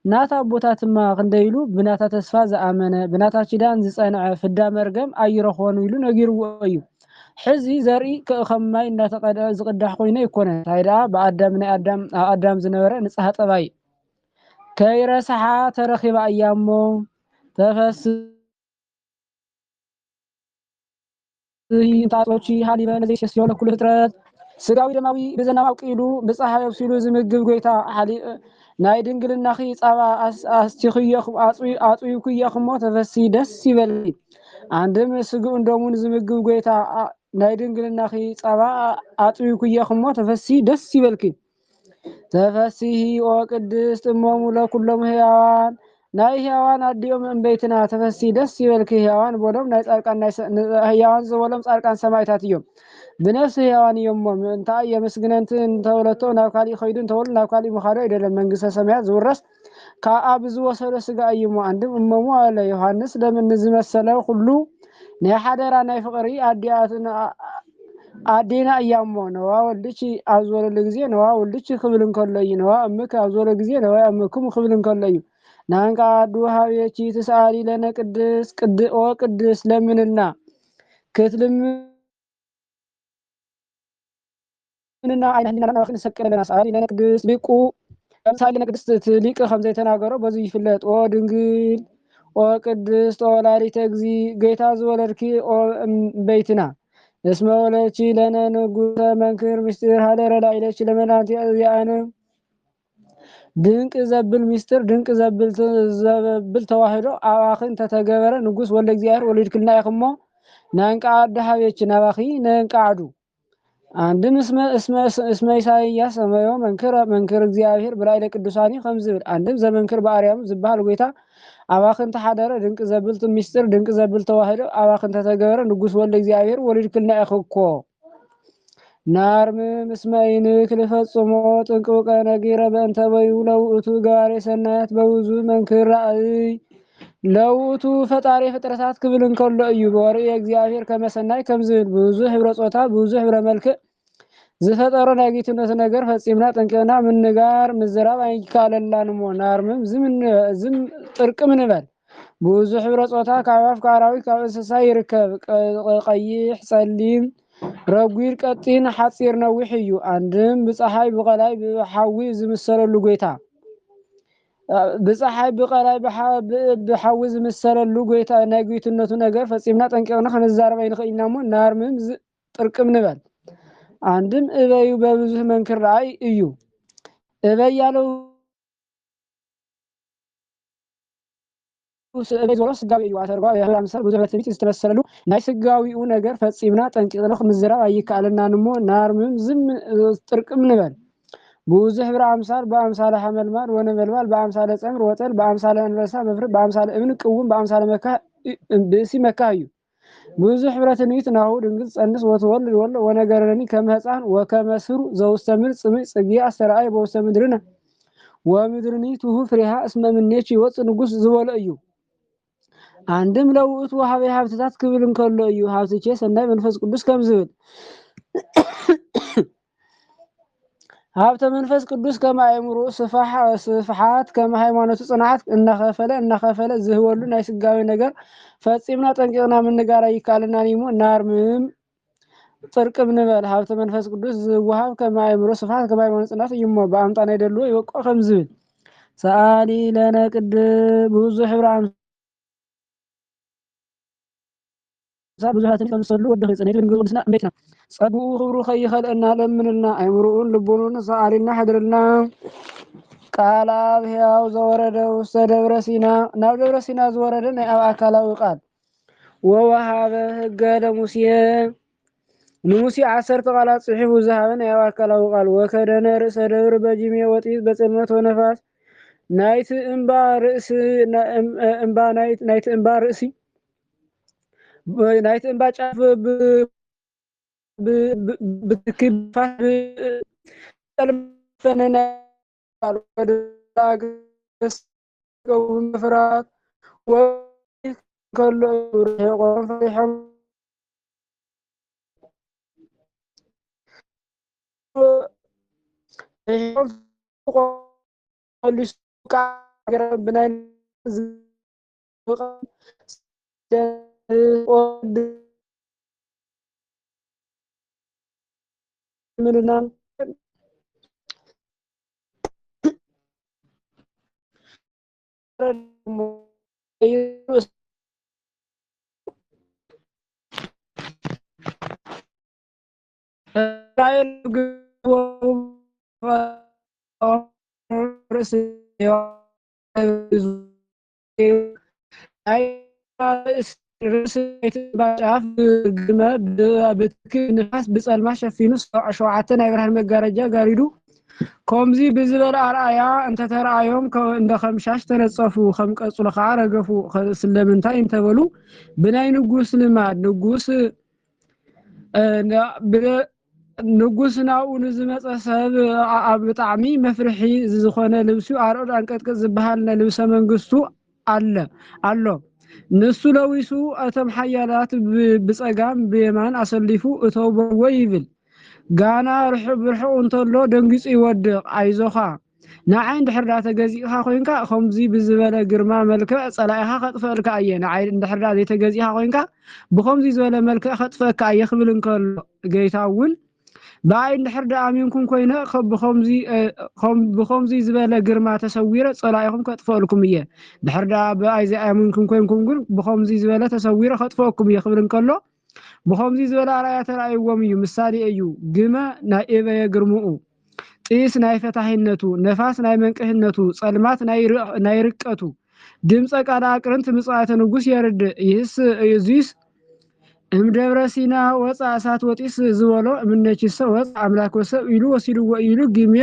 ናታ ኣቦታትማ ክንደይሉ ብናታ ተስፋ ዝኣመነ ብናታ ኪዳን ዝፀንዐ ፍዳ መርገም ኣይረኽቦን ኢሉ ነጊርዎ እዩ። ሕዚ ዘርኢ ከም ማይ ዝቅዳሕ ኮይኑ ይኮነ እንታይ ደኣ ብኣዳም ናይ ኣዳም ዝነበረ ንፅሓ ጠባይ ከይረስሓ ተረኺባ እያ እሞ ተፈስሒ እንታጦቺ ሃሊበ ለዘይሸስዮ ለኩሉ ፍጥረት ስጋዊ ደማዊ ብዘናዊ አውቂሉ ብፀሓይ ኣብሲሉ ዝምግብ ጎይታ ናይ ድንግልናኺ ፃባ አጽዩክዮ እሞ ተፈስሒ ደስ ይበልኪ። አንድም ስግኡን ደሙን ዝምግብ ጎይታ ናይ ድንግልናኺ ፃባ አጽዩክዮ እሞ ተፈስሒ ደስ ይበልኪ። ተፈስሒ ኦ ቅድስት እሞሙ ለኩሎም ሕያዋን ናይ ሕያዋን አዲኦም እምበይትና ተፈስሒ ደስ ይበልኪ። ሕያዋን ቦሎም ናይ ጻድቃን ሕያዋን ዝበሎም ጻድቃን ሰማዕታት እዮም። ብነፍሲ ሕያዋን እዮም። እንታይ የመስግነንቲ እንተበለቶ ናብ ካሊእ ኸይዱ እንተበሉ ናብ ካሊእ ምኻዶ አይደለም መንግስተ ሰማያት ዝውረስ ከአብ ዝወሰደ ስጋ እዩሞ። አንድም እሞሙ አለ ዮሐንስ ለምን ዝመሰለ ሁሉ ናይ ሓደራ ናይ ፍቅሪ አዴና እያሞ ነዋ ወልድቺ ኣብ ዝበለሉ ግዜ ነዋ ወልድቺ ክብል እንከሎ እዩ። ነዋ እምክ ኣብ ዝበለ ግዜ ነዋ እምክሙ ክብል እንከሎ እዩ። ናንቃ አዱ ሃቤቺ ትስአሊ ለነ ቅድስ ለምንና ክትልምንና አይናህሊና ናባክን ሰቀለና ሰአሊ ለነ ቅድስ ሊቁ ለምሳሌ ለነ ቅድስት ሊቅ ከምዘ የተናገረው በዙ ይፍለጥ። ኦ ድንግል ኦ ቅድስት ኦ ወላዲተ እግዚእ ጌታ ዝወለድኪ ኦ እምበይትና እስመ ወለቺ ለነ ንጉሰ መንክር ምስጢር ሀደረ ላዕሌኪ ለመናንቲ እዚአነ ድንቅ ዘብል ምስጢር ድንቅ ዘብል ተዋህዶ አዋኽን ተተገበረ ንጉስ ወልደ እግዚአብሔር ወልድክልና ይኽሞ ናንቃ ደሃቤች ናባኺ ነንቃዱ አንድም እስመ ኢሳይያስ ሰማዮ መንክር እግዚአብሔር በላዕለ ቅዱሳኒ ከምዝብል አንድም ዘመንክር በአርያም ዝበሃል ጎይታ አባኽን ተሓደረ ድንቅ ዘብል ምስጢር ድንቅ ዘብል ተዋህዶ አባኽን ተተገበረ ንጉስ ወልደ እግዚአብሔር ወልድክልና ይኽኮ ናርም ምስመ ኢንክ ልፈጽሞ ጥንቅቀ ነጊረ በእንተ በዩ ለውእቱ ገባሬ ሰናያት በብዙ መንክር ራእይ ለውእቱ ፈጣሪ ፍጥረታት ክብል እንከሎ እዩ በወርኢ እግዚአብሔር ከመሰናይ ከምዝብል ብዙ ህብረ ጾታ ብዙ ህብረ መልክዕ ዝፈጠሮ ናይ ጌትነት ነገር ፈጺምና ጠንቅና ምንጋር ምዝራብ አይካለላንሞ ናርምም ዝም ጥርቅም ንበል ብዙ ህብረ ጾታ ካብ አፍ ካብ አራዊት ካብ እንስሳ ይርከብ ቀይሕ ጸሊም ረጉድ ቀጢን ሓፂር ነዊሕ እዩ አንድም ብፀሓይ ብቀላይ ብሓዊ ዝምሰለሉ ጎይታ ብፀሓይ ብቀላይ ብሓዊ ዝምሰለሉ ጎይታ ናይ ጌትነቱ ነገር ፈጺምና ጠንቅና ክንዛረብ አይንኽእልናሞ ናርምም ጥርቅም ንበል አንድም እበዩ በብዙ መንክር ራእይ እዩ እበይ ያለው ስጋዊ እዩ አተርጓ ያምሰል ብዙ በትንቢት ዝተመሰለሉ ናይ ስጋዊኡ ነገር ፈጺምና ጠንቅና ምዝራብ አይካለናንሞ ናርምም ዝም ጥርቅም ንበል ብዙ ህብረ አምሳል በአምሳለ ሐመልማል ወነበልባል በአምሳለ ጸምር ወጠል በአምሳለ አንበሳ መፍር በአምሳለ እብን ቅውም በአምሳለ መካ ብእሲ መካ እዩ ብዙ ህብረ ትንቢት ናሁ ድንግል ጸንስ ወትወልድ ወልድ ወነገረኒ ከመ ሕፃን ወከመ ስሩ ዘውስተ ምድር ጽምዕ ጽጌ አስተርአየ በውስተ ምድርነ ወምድርኒ ትሁ ፍሬሃ እስመ ምኔች ይወፅእ ንጉስ ዝበሎ እዩ አንድም ለውእቱ ወሃበ ሀብትታት ክብል እንከሎ እዩ ሀብትቼ ሰናይ መንፈስ ቅዱስ ከምዝብል ሀብተ መንፈስ ቅዱስ ከመ አእምሮ ስፍሓት ከመ ሃይማኖቱ ጽንዓት እናኸፈለ ዝህበሉ ናይ ስጋዊ ነገር ፈጺምና ጠንቅና ምንጋር አይካለናኒሞ ናርምም ጥርቅም ንበል ሀብተ መንፈስ ቅዱስ ዝወሃብ ከመ አእምሮ ስፍሓት ከመ ሃይማኖቱ ጽንዓት እዩሞ በአምጣነ ይደልዎ ይወቆ ከምዝብል ሰአሊ ለነ ብዙ ህብረ ብዙሃትን ከምሰሉ ወደ ኸይጸነይ ድንግልና እንዴትና ጸብኡ ክብሩ ከይኸልአና ለምንልና አይምሩኡን ልቡኑን ሰአሊና ሕድርልና ቃል አብ ሕያው ዘወረደ ውስተ ደብረ ሲና ናብ ደብረ ሲና ዝወረደ ናይ አብ አካላዊ ቃል ወወሃበ ህገ ለሙሴ ንሙሴ 10 ቃላት ጽሒፉ ዝሃበ ናይ አብ አካላዊ ቃል ወከደነ ርእሰ ደብር በጂሜ ወጢት በጽልመት ወነፋስ ናይቲ እምባ ርእሲ ናይቲ እምባ ጫፍ ብክፋት ጠልፈነና ወደላገስ መፍራት ወከሎ ርቆም ፈሪሖም ብናይ ምንና ባጫፍ ግመ ብትክ ንፋስ ብጸልማ ሸፊኑ 7 ናይ ብርሃን መጋረጃ ጋሪዱ ከምዚ ብዝበለ አርአያ እንተተረአዮም እንደ ከምሻሽ ተነጸፉ ከም ቀጽሉ ከዓ ረገፉ ስለምንታይ እንተበሉ ብናይ ንጉስ ልማድ ንጉስ ናኡ ንዝመጸ ሰብ ኣብ ብጣዕሚ መፍርሒ ዝኾነ ልብሱ አርኦድ አንቀጥቅጥ ዝበሃል ናይ ልብሰ መንግስቱ አሎ ንሱ ለዊሱ እቶም ሓያላት ብጸጋም ብየማን አሰሊፉ እተው በወ ይብል ጋና ብርሕቁ እንተሎ ደንጊጹ ይወድቕ አይዞኻ ንዓይ እንድሕር ዳ ተገዚእኻ ኮይንካ ከምዚ ብዝበለ ግርማ መልክዕ ጸላኢኻ ከጥፍአልካ እየ ንዓይ እንድሕር ዳ ዘይተገዚእኻ ኮይንካ ብከምዚ ዝበለ መልክዕ ከጥፍአልካ እየ ክብል እንከሎ ጌታ እውን በአይ እንድሕር ዳ አሚንኩም ኮይነ ብከምዚ ዝበለ ግርማ ተሰዊረ ጸላኢኹም ከጥፍአልኩም እየ ድሕር ዳ በአይ ዘአሚንኩም ኮይንኩም ግን ብከምዚ ዝበለ ተሰዊረ ከጥፍአልኩም እየ ክብል እንከሎ بخمزي زبلا رأي ترأيዎም እዩ ምሳሌ እዩ ግመ ናይ እበየ ግርምኡ ጢስ ናይ ፈታሂነቱ ነፋስ ናይ መንቅህነቱ ጸልማት ናይ ርቀቱ ድምፀ ቃል አቅርንት ምጽአተ ንጉስ የርድእ ይህስ እምደብረ ሲና ወፃ እሳት ወጢስ ዝበሎ እምነችሰ ወፃ አምላክ ወሰብ ኢሉ ወሲድዎ ኢሉ ግሜ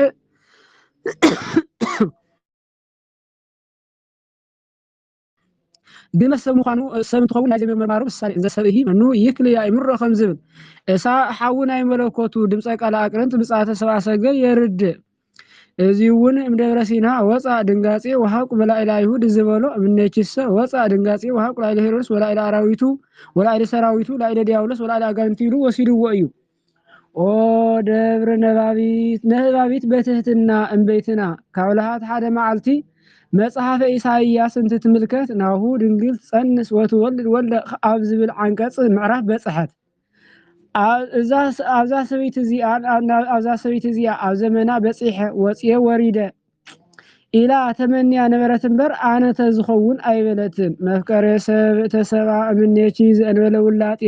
ግመ ሰብ ምዃኑ ሰብ እንትኸውን ናይ ዘመርማሩ ምሳሌ እንዘ ሰብሂ መኑ ይክል ያእምሮ ከም ዝብል እሳ ሓዊ ናይ መለኮቱ ድምፀ ቃል አቅርንት ምጽአተ ሰብአ ሰገል የርድእ እዚ እውን እምደብረ ሲና ወፃ ድንጋጼ ወሃቁ በላዕለ አይሁድ ዝበሎ እምነችሰ ወፃ ድንጋጼ ወሃቁ ላዕለ ሄሮድስ ወላዕለ አራዊቱ ወላዕለ ሰራዊቱ ላዕለ ዲያብሎስ ወላዕለ አጋንንት ኢሉ ወሲድዎ እዩ። ኦ ደብረ ነባቢት በትህትና እምበይትና ካብ ልሃት ሓደ መዓልቲ መጽሐፈ ኢሳይያስ እንትትምልከት ናሁ ድንግል ትጸንስ ወትወልድ ወልደ ኣብ ዝብል ዓንቀጽ ምዕራፍ በጽሐት ኣብዛ ሰበይቲ እዚኣ ኣብ ዘመና በጺሐ ወፅየ ወሪደ ኢላ ተመንያ ነበረት እምበር ኣነ ተዝኸውን ኣይበለትን መፍቀሬ ሰብ ተሰብአ እምኔቺ ዘእንበለ ውላጤ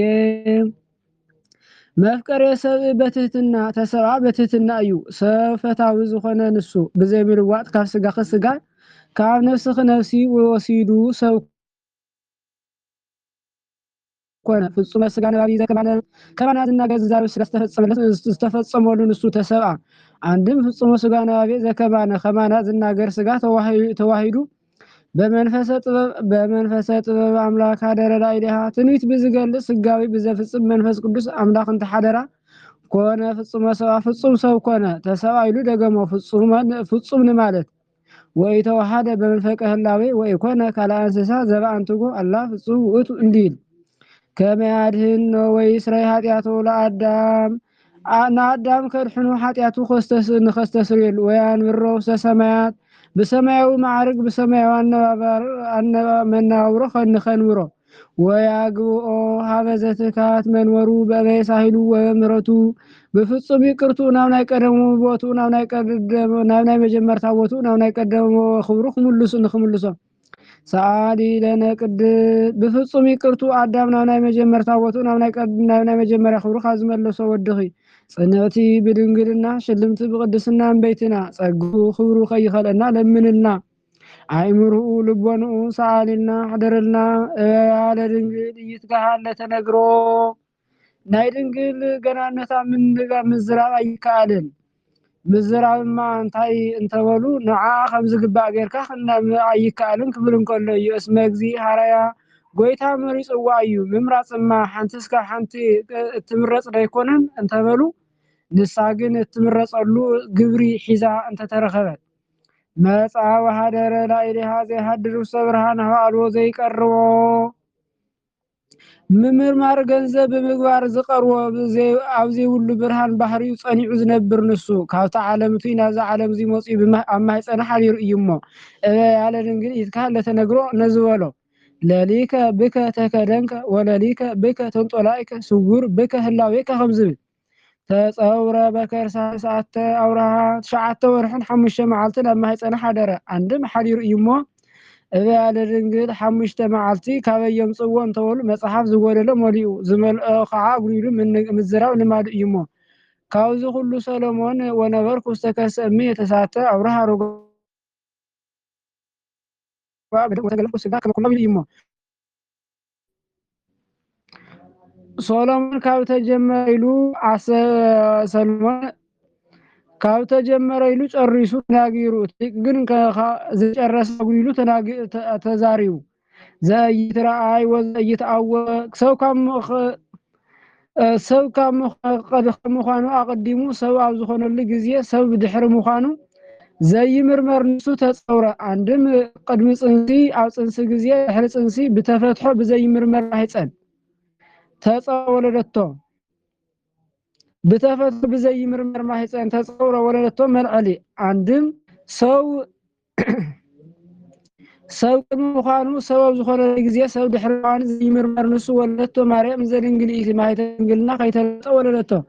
መፍቀሬ ሰብ በትህትና ተሰብአ በትህትና እዩ ሰብ ፈታዊ ዝኾነ ንሱ ብዘይምልዋጥ ካብ ስጋ ክስጋ ካብ ነፍሲ ክነፍሲ ወሲዱ ሰብ ኮነ ፍጹመ ስጋ ነባቢ ከማና ዝናገር ዝዛረብ ስጋ ዝተፈጸመሉ ንሱ ተሰብአ አንድም ፍጹመ ስጋ ነባቢ ዘከማነ ከማና ዝናገር ስጋ ተዋሂዱ በመንፈሰ ጥበብ አምላክ አደረ ላዕሌሃ ትንቢት ብዝገልጽ ስጋዊ ብዘፍጽም መንፈስ ቅዱስ አምላክ እንተሓደራ ኮነ ፍጹመ ሰብአ ፍጹም ሰብ ኮነ ተሰብአ ኢሉ ደገሞ ፍጹም ንማለት ወይ ተዋሃደ በመንፈቀ ህላዌ ወይ ኮነ ካልአ እንስሳ ዘባአንትጎ አላ ፍጹም ውእቱ እንዲል ከመያድህን ወይ ስራይ ኃጢአቱ ለአዳም ናአዳም ከድሕኑ ኃጢአቱ ንኸስተስርየሉ ወያንብሮ ሰማያት በሰማያዊ ማዕርግ በሰማያዊ መናብሮ ከንኸንብሮ ወያግብኦ ሀበ ዘትካት መንበሩ በበየ ሳሂሉ ወምሕረቱ በፍጹም ይቅርቱ ናብ ናይ ቀደሙ ቦቱ ናብ ናይ መጀመርታ ቦቱ ናብ ናይ ቀደሙ ክብሩ ንክምልሶ ሰአሊ ለነ ቅድስ በፍጹም ይቅርቱ አዳም ናብ ናይ መጀመርታ ቦቱ ናብ ናይ መጀመርያ ክብሩ ካብ ዝመለሶ ወድኺ ጽንዕቲ ብድንግልና ሽልምቲ ብቅድስና እምበይትና ጸጉ ክብሩ ከይኸለና ለምንልና አይምርኡ ልቦንኡ ሰአሊልና ሓደረልና ያለ ድንግል ይትጋሃል ለተነግሮ ናይ ድንግል ገናነታ ምዝራብ አይከኣልን ምዝራብማ እንታይ እንተበሉ ንዓ ከም ዝግባእ ጌርካ አይከኣልን ክብል እንከሎ እዩ እስመ እግዚእ ሃረያ ጎይታ መሪፅዋ እዩ ምምራፅማ ሓንቲስካ ሓንቲ እትምረፅ ዳይኮነን እንተበሉ ንሳ ግን እትምረፀሉ ግብሪ ሒዛ እንተተረኸበት መጻ ወሃደረ ላዕሌሃ ዘይሃድር ውስተ ብርሃን አልቦ ዘይቀርቦ ምምርማር ገንዘብ ብምግባር ዝቀርቦ ኣብዘይብሉ ብርሃን ባህሪኡ ጸኒዑ ዝነብር ንሱ ካብታ ዓለምቱ ናብዛ ዓለም እዚ መፅኡ ኣብ ማሕፀነ ሓዲሩ እዩ እሞ ያለ ድንግል ይትካሃል ለተነግሮ ነዝበሎ ለሊከ ብከ ተከደንከ ወለሊከ ብከ ተንጦላይከ ስውር ብከ ህላዌከ ከም ዝብል ተፀውረ በከርሳ ሰዓተ አውርሃ 9 ወርሕን 5 መዓልትን ኣብ ማሕፀነ ሓደረ አንድም ሓዲሩ እዩ እሞ ያለ ድንግል 5 መዓልቲ ካበዮም ጽዎ እንተበሉ መጽሐፍ ዝጎደሎ መሊኡ ዝመልኦ ከዓ ጉሊሉ ምዝራብ ልማዱ እዩ እሞ ካብዚ ሁሉ ሰሎሞን ወነበርኩ ውስተ ከርሰ እሚ የተሳተ አውርሃ ሮጎ ወተገለጽኩ ስጋ ከመኩሎም ኢሉ እሞ ሶሎሞን ካብ ተጀመረ ኢሉ ሰሎሞን ካብ ተጀመረ ኢሉ ጨሪሱ ተናጊሩ ግን ዝጨረሰ ጉሊሉ ተዛሪቡ ዘይትረአይ ወዘይትአወቅ ሰብ ካብ ምዃኑ አቀዲሙ ሰብ ኣብ ዝኾነሉ ጊዜ ሰብ ድሕሪ ምዃኑ ዘይምርመር ንሱ ተፀውረ አንድም ቅድሚ ጽንሲ ኣብ ጽንሲ ጊዜ ድሕሪ ጽንሲ ብተፈትሖ ብዘይምርመር ማሕፀን ተፀወለደቶ بتفت بزي مرمر ما هي تصور ولا تمر علي عندم سو مخانو سبب زخور الجزية سو دحران زي مرمر نسو ولا تماري مزل إنجليزي ما هي تنقلنا خيت ولا تو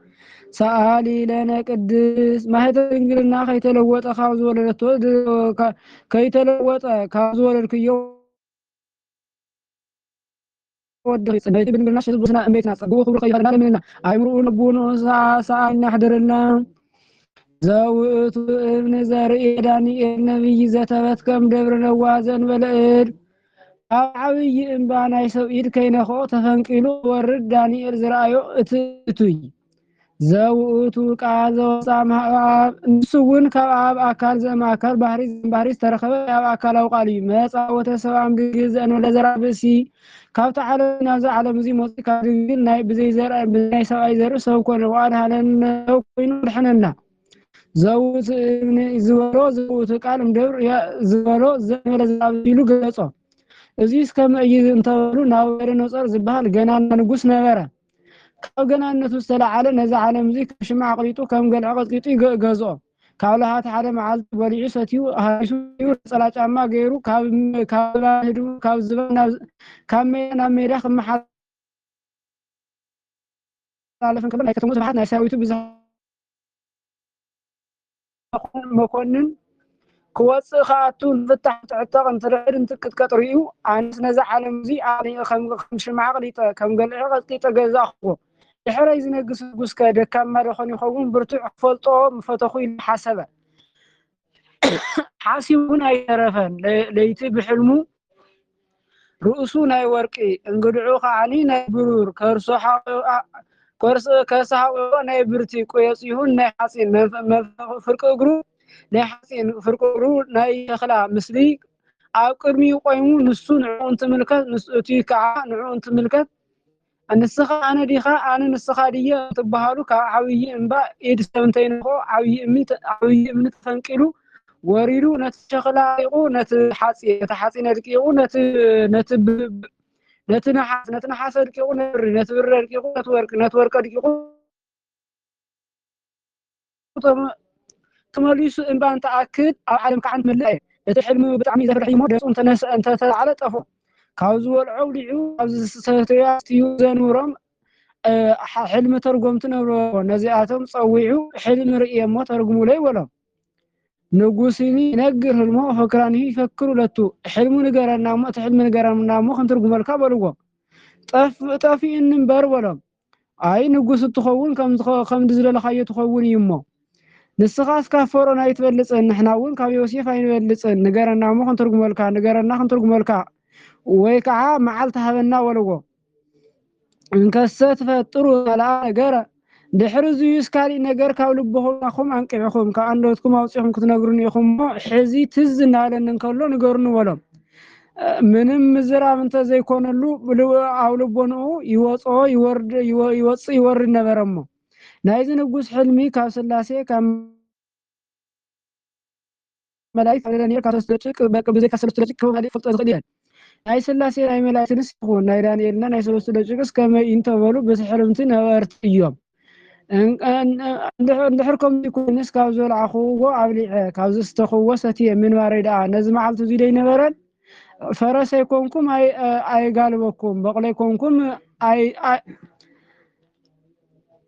سألي لنا قدس ما هي تنقلنا خيت لوط خاوز ولا تو كيت لوط خاوز ولا الكيو ودخ صنيت بنقلنا شذ بسنا بيتنا صبو خبر خيرنا لمنا ايمرو نبون ساعنا حضرنا زاوت ابن زرع دانيال نبي زتبت كم دبر نوازن بلئد عوي امبانا يسويد كينخو تفنقلو ورد دانيال زرايو اتتوي زاوت قازو سامع نسون كاب اكل زما اكل بحريز ترخبه يا اكل اوقالي مصاوته سوام ديزن ولا زرابسي ካብታ ዓለም ናብዛ ዓለም እዚ ሞጽ ካድግል ናይ ብዘይ ዘርአ ብናይ ሰብኣይ ዘርኢ ሰብ ኮነ ዋን ሃለን ኮይኑ ድሕነና ዘውት ዝበሎ ዘውት ቃል ምድር ዝበሎ ዘመለ ዘአብሉ ገጾ እዚ እስከመይዝ እንተበሉ ናብ ወረነጸር ዝበሃል ገናና ንጉስ ነበረ ካብ ገናነቱ ዝተላዓለ ነዛ ዓለም እዚ ክሽማ አቅሊጡ ከም ገልዐ ቀጥቂጡ ገዞ ካብላሃት ሓደ መዓልቲ በሊዑ ሰትዩ ሃይሱ ጸላጫማ ገይሩ ካብ ባህዱ ካብ ዝበና ካብ ሜዳ ከመሓ አለፈን ከበል ከተሙ ዝባሃት ናይ ሰራዊቱ ብዛ መኮንን ክወጽ ኻቱ ፍታሕ ተዕጠቕ እንትረድ እንትቅጥቀጥሪኡ አንስ ነዛ ዓለም እዚ አሊ ከም ሽማ አቅሊጠ ከም ገልዐ ቀጥቂጠ ገዛኽዎ ድሕረይ ዝነግስ ጉስከ ደካማ ደኾን ይኸውን ብርቱዕ ፈልጦ መፈተኹ ይሓሰበ ሓሲቡን አይተረፈን ለይቲ ብሕልሙ ርእሱ ናይ ወርቂ እንግድዑ ኻዓኒ ናይ ብሩር ከርሰሓቆ ናይ ብርቲ ቆየጽሁን ናይ ሓጺን ፍርቅ እግሩ ናይ ሓጺን ፍርቅ እግሩ ናይ ተኽላ ምስሊ ኣብ ቅድሚኡ ቆይሙ ንሱ ንዑ እንትምልከት ንሱቲ ከዓ ንዑ እንትምልከት እንስኻ አነ ዲኻ አነ ንስኻ ድየ ትበሃሉ ካብ ዓብይ እምባ ኢድ ሰምተይንኮ ዓብይ እምኒ ተፈንቂሉ ወሪዱ ነቲ ሸኽላ ይቁ ነቲ ሓጺን ድቂቁ ነቲ ነሐስ ድቂቁ ነቲ ብር ድቂቁ ነቲ ወርቅ ድቂቁ ተመሊሱ እምባ እንተኣክድ ኣብ ዓለም ከዓን መለየ እቲ ሕልሚ ብጣዕሚ ዘፍርሕ ይሞ ደሱ እንተተዓለ ጠፎ ካብ ዝበልዖ ሊዑ ካብ ዝተያስቲዩ ዘንብሮም ሕልሚ ተርጎምቲ ነብሮ ነዚኣቶም ፀዊዑ ሕልሚ ርእየሞ ተርጉሙለይ ወሎም ንጉስኒ ነግር ህልሞ ፈክራኒ ይፈክሩ ለቱ ሕልሙ ንገረና ሞ ሕልሚ ንገረና ሞ ክንትርጉመልካ በልዎ ጠፊእን እንበር ወሎም አይ ንጉስ ትኸውን ከም ዝለለኻየ ትኸውን ይሞ ንስኻስ ካብ ፈርዖን አይትበልጽን ንሕናውን ካብ ዮሴፍ አይንበልጽን ንገረና ሞ ክንትርጉመልካ ወይ ከዓ መዓልተ ሃበና ወልዎ እንከሰ ተፈጥሩ አላ ነገረ ድሕርዙ ይስካሊ ነገር ካብ ልብኹም አንቅዕኹም ከአንዶትኩም አውጽኹም ክትነግሩን ይኹም ሕዚ ትዝ እናለን እንከሎ ንገሩን ወሎም ምንም ምዝራብ እንተ ዘይኮነሉ አው ልቦኑ ይወርድ ነበረሞ ናይዚ ንጉስ ሕልሚ ካብ ስላሴ ካብ መላእክት ለኔር ካተስተጭቅ በቅብዘ ካሰለስተጭቅ ከመላእክት ፍልጠት ኸዲያን ናይ ስላሴ ናይ መላእክትንስ ይኹን ናይ ዳንኤልና ናይ ሰለስተጭቅስ ከመይ እንተበሉ በስሕልምቲ ነበርት እዮም እንድሕርኩም ይኩንስ ካብ ዘልዓኹዎ ኣብሊዐ ካብ ዝተኸዎ ሰትየ ምንባረይ ደኣ ነዚ መዓልቲ እዚ ደይ ነበረን ፈረሰይ ኮንኩም አይጋልበኩም በቅለይ ኮንኩም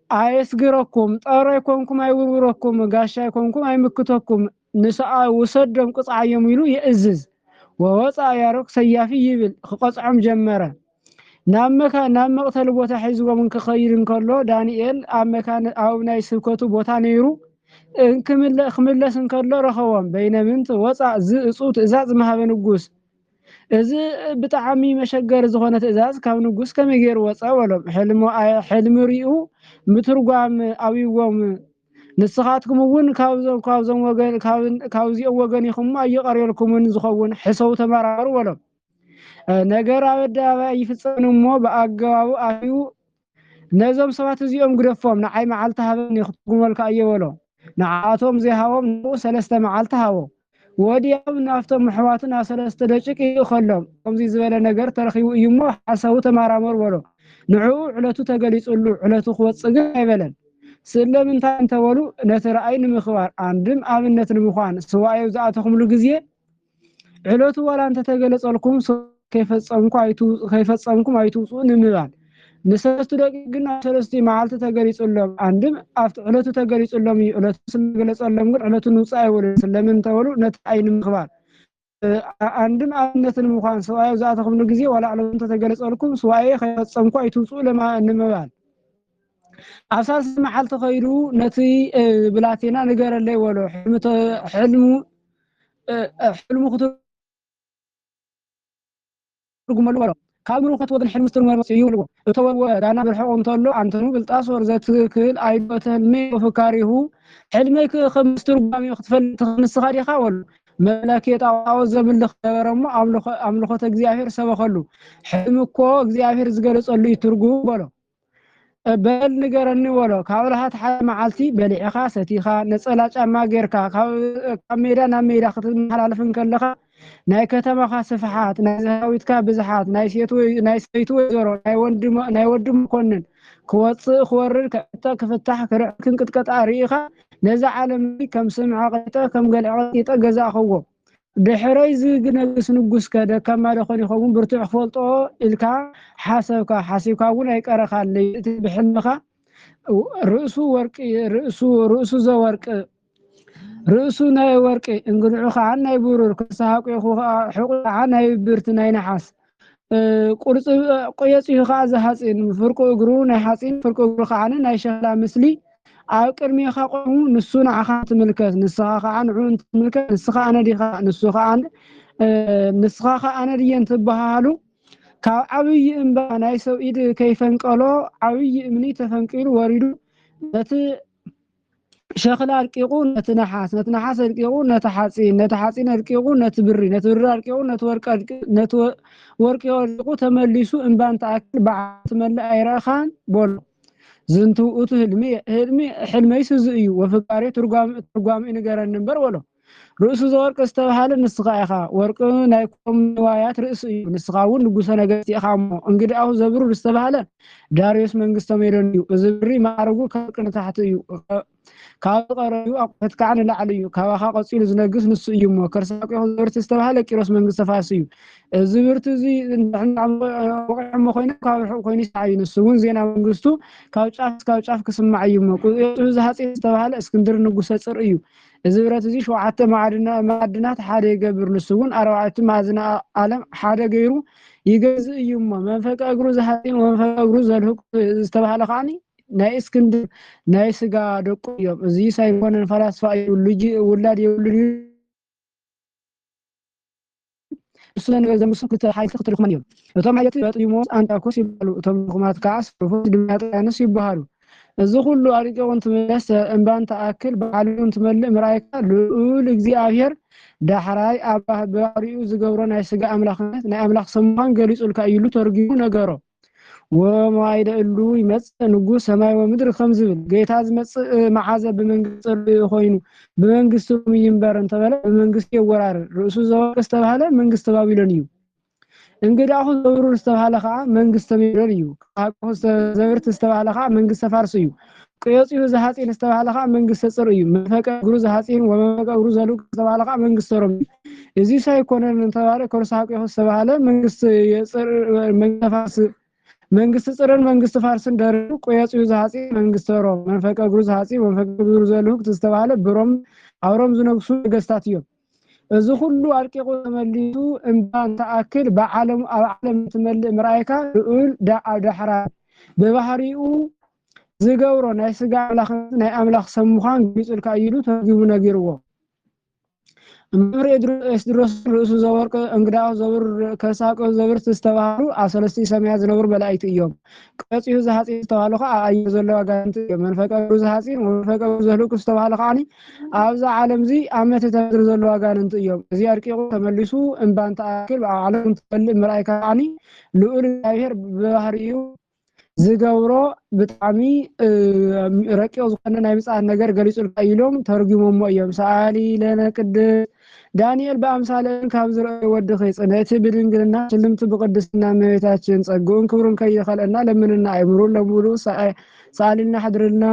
አይስግረኩም ጠረይ ኮንኩም አይውርወረኩም ጋሻይ ኮንኩም አይምክተኩም ንሰአ ወሰደም ቅጽዓዮም ይሉ የእዝዝ ወወፃ ያሮክ ሰያፊ ይብል ከቆጽዖም ጀመረ ናብ መቅተል ቦታ ሒዝዎም ከኸይድን ከሎ ዳንኤል ኣብ መካነ ኣብ ናይ ስብከቱ ቦታ ነይሩ ክምለስን ከሎ ረኸቦም በይነምንት ወፃ ዝእጹ ትእዛዝ መሃበ ንጉስ እዚ ብጣዕሚ መሸገር ዝኾነ ትእዛዝ ካብ ንጉስ ከመይ ገይሩ ወፃ ወሎም ሕልሚ ሪኡ ምትርጓም ኣብይዎም ንስኻትኩም እውን ካብዞም ወገን ካብዚኦም ወገን ይኹም ኣይቀርየልኩምን ዝኸውን ሕሰው ተመራሩ ወሎም ነገር ኣበዳባይ ይፍጸም እሞ በአገባቡ ኣዩ ነዞም ሰባት እዚኦም ግደፎም ንዓይ መዓልቲ ሃበን ይኽትጉመልካ እየበሎ ንዓቶም ዘይሃቦም ሰለስተ መዓልቲ ሃቦ ወዲያው ናፍቶም ምሕዋትን ሰለስተ ደቂቅ ይኸሎም ከምዚ ዝበለ ነገር ተረኺቡ እዩሞ ሓሳቡ ተማራመር ወሎ ንዑ ዕለቱ ተገሊጹሉ ዕለቱ ክወጽእ ግን አይበለን ስለምንታይ እንተበሉ ነቲ ረአይ ንምኽባር አንድም ኣብነት ንምዃን ስዋዩ ዝኣተኹምሉ ግዜ ዕለቱ ወላ እንተ ተገለጸልኩም ከይፈጸምኩም አይትውጹ ንምባል ንሰለስተ ደቂቅ ግን ሰለስተ መዓልቲ ተገሊጹሎም አንድም ኣብቲ ዕለቱ ተገሊጹሎም ዕለቱ ስለገለጸሎም ግን ዕለቱ ንውጻእ አይወሉ ስለምን ተበሉ ነቲ አይ ንምኽባር አንድም አብነትን እንኳን ሰዋይ ዛተኩም ጊዜ ወላ ዓለም ተተገለጸልኩም ሰዋይ ከፈጸምኩ አይትውጹ ለማንመባል አሳስ መዓልተ ኸይዱ ነቲ ብላቴና ንገረለይ ወሎ ሕልሙ ትርጉመሉ ወሎ ካብሩ ከተወደን ሕልም ትርጉመሉ ይውልዎ እተወ ዳና ብልሐቆም ተሎ አንተኑ ብልጣሶር ዘትክል አይበተልሜ ወፍካሪሁ ሕልመይ ከምስትርጓሚ ክትፈልጥ ንስኻ ዲኻ ወሎ መላክ የጣው ዘብልኽ ነበረሞ አምልኾተ እግዚአብሔር ሰበኸሉ ሕልም እኮ እግዚአብሔር ዝገለጸሉ ይትርጉም ወሎ በል ንገረኒ ወሎ ካብልሃት ሓደ መዓልቲ በሊዕኻ ሰቲኻ ነፀላ ጫማ ጌርካ ካብ ሜዳ ናብ ሜዳ ክትመሓላለፍን ከለኻ ናይ ከተማኻ ስፍሓት ናይ ዘሃዊትካ ብዝሓት ናይ ሰይቲ ወይዘሮ ናይ ወዲ መኮንን ክወፅእ ክወርድ ክፍታሕ ክርዕ ክንቅጥቀጣ ርኢኻ ነዛ ዓለም ከም ስምዐ ቐይጠ ከም ገልዐ ቐይጠ ገዛእኽዎ ድሕረይ ዝግነግስ ንጉስ ከደካማ ደኾን ይኸውን ብርቱዕ ክፈልጦ ኢልካ ሓሰብካ ሓሲብካ እውን ኣይቀረኻለይ እቲ ብሕልምኻ ርእሱ ወርቂ ርእሱ ዘወርቅ ርእሱ ናይ ወርቂ እንግድዑ ከዓ ናይ ብሩር ክሳሃቁ ሕቁ ከዓ ናይ ብርት ናይ ነሓስ ቁርጽ ቆየጽዩ ከዓ ዘሓጺን ፍርቁ እግሩ ናይ ሓጺን ፍርቁ እግሩ ከዓ ናይ ሸኽላ ምስሊ ኣብ ቅድሚኻ ቆሙ ንሱ ንዓኻ ትምልከት ንስኻ ከዓ ንዑ ትምልከት ንስኻ ኣነ ዲኻ ንስኻ ከዓ ኣነ ድየን ትበሃሉ ካብ ዓብይ እምባ ናይ ሰብ ኢድ ከይፈንቀሎ ዓብይ እምኒ ተፈንቂሉ ወሪዱ ነቲ ሸኽላ አልቂቁ ነቲ ነሓስ አልቂቁ ነቲ ሓጺን አልቂቁ ነቲ ብሪ አልቂቁ ነቲ ወርቂ አልቂቁ ተመሊሱ እምባን ተኣክል በዓል ትመልእ ኣይረኻን ቦሎ ዝንቱ እቱ ሕልመይስ እዩ ወፍቃሪ ትርጓሚ ንገረኒ እምበር ወሎ ርእሱ ዘወርቅ ዝተባሃለ ንስኻ ኢኻ ወርቂ ናይ ኮም ንዋያት ርእሱ እዩ ንስኻ እውን ንጉሰ ነገስት ኢኻ እሞ እንግዲያው ዘብሩር ዝተባሃለ ዳርዮስ መንግስተ ሜዶን እዩ እዚ ብሪ ማዕረጉ ካብ ቅን ታሕቲ እዩ ካብ ቀረዩ ኣቁሕት ከዓ ንላዕሊ እዩ ካባኻ ቀፂሉ ዝነግስ ንሱ እዩ እሞ ከርሳቂ ዘብርቲ ዝተባሃለ ቂሮስ መንግስተ ፋርስ እዩ እዚ ብርቲ እዚ ወቂዕሞ ኮይኑ ካብ ርሑቕ ኮይኑ ይሰዓዩ ንሱ እውን ዜና መንግስቱ ካብ ጫፍ ክስማዕ እዩ እሞ ቁጥዑ ዝሃፂን ዝተባሃለ እስክንድር ንጉሰ ፅር እዩ እዚ ብረት እዚ 7 ማዕድናት ሓደ ይገብር ንሱ እውን 4 ማዕዝነ ዓለም ሓደ ገይሩ ይገዝእ እዩ እሞ መንፈቀ እግሩ ዝሃፂን ወንፈቀ እግሩ ዘልህቅ ዝተባሃለ ከዓኒ ናይ እስክንድር ናይ ስጋ ደቁ እዮም እዚ ሳይኮነን ፈላስፋ እዩ ልጅ ውላድ የውልድ እሱን ዘምሱ ክትሓይስ ክትልኩመን እዮም እቶም አየት በጥዩሞስ አንታኮስ ይባሉ እቶም ኩማት ካስ ፕሮፎስ ድምያጣንስ ይባሉ እዚ ሁሉ አሪቀውን ትመለስ እንባን ተአክል በዓሉን ትመልእ ምራይካ ልዑል እግዚአብሔር ዳሕራይ አባህ ባሪኡ ዝገብሮ ናይ ስጋ አምላኽነት ናይ አምላኽ ሰምዃን ገሊጹልካ ኢሉ ተርጊሙ ነገሮ ወማይደ እሉ ይመጽእ ንጉስ ሰማይ ወምድር ከም ዝብል ጌታ ዝመጽእ መዓዘ በመንግስት ኮይኑ በመንግስቱ ይንበር እንተበለ በመንግስት ይወራር ርእሱ ዘወርቅ ዝተባሃለ መንግስት ባቢሎን እዩ እንግዲህ አሁን ዘብሩር ዝተባሃለ ከዓ መንግስተ ሜዶን እዩ ካቆ ዘብርት ዝተባሃለ ከዓ መንግስተ ፋርስ እዩ ቆየጽዩ ዘሓጺን ዝተባሃለ ከዓ መንግስተ ጽር እዩ መንፈቀ እግሩ ዘሓጺን ወመንፈቀ እግሩ ዘልቅ ዝተባሃለ ከዓ መንግስተ ሮም እዚ ሳይኮነን እንተባለ ከርሳቂ ዝተባሃለ መንግስት የጽር መንግስተ ፋርስ መንግስት ጽርን መንግስት ፋርስን ደርቡ ቆየጽዩ ዘሓጺን መንግስተ ሮም መንፈቀ እግሩ ዘሓጺን ወመንፈቀ እግሩ ዘልቅ ዝተባሃለ ብሮም አውሮም ዝነግሱ ነገስታት እዮም እዚ ሁሉ አልቂቁ ተመሊሱ እንባን ተአክል በዓለም ትመልእ ምራይካ ልዑል ዳሕራ በባህሪኡ ዝገብሮ ናይ ስጋ አምላኽነት ናይ አምላኽ ሰምዃን ግልጽልካ ኢሉ ተርጊሙ ነጊርዎ እምር ኤስድሮስ ርእሱ ዘወርቅ እንግዳው ዘብር ከሳቆ ዘብር ዝተባሃሉ አሰለስቲ ሰማያ ዝነብሩ በላይት እዮም ቀጽዩ ዘሓጺን ዝተባሃሉ ከዓ አዩ ዘለዋ ጋንት መንፈቀ እግሩ ዘሓጺን ወመንፈቀ እግሩ ዘልቅ ዝተባሃለ ከዓኒ ኣብዛ ዓለም እዚ ኣመተ ተድር ዘለዋ ጋንት እዮም እዚ አርቂቁ ተመሊሱ እንባን ተአክል ዓለም ትፈልእ ምራይካ ከዓኒ ልዑል እግዚአብሔር በባህሪኡ ዝገብሮ ብጣዕሚ ረቂቕ ዝኾነ ናይ ምጽአት ነገር ገሊጹልካ ኢሎም ተርጊሞሞ እዮም ሰአሊ ለነ ቅድስ ዳንኤል በአምሳለን ካብ ዝረአየ ወድኺ ጽነቲ ብድንግልና ሽልምቲ ብቅድስና እመቤታችን ጸጉን ክብሩን ከይኸለና ለምንና አይምሩን ለሙሉ ሰአሊና ሓድርልና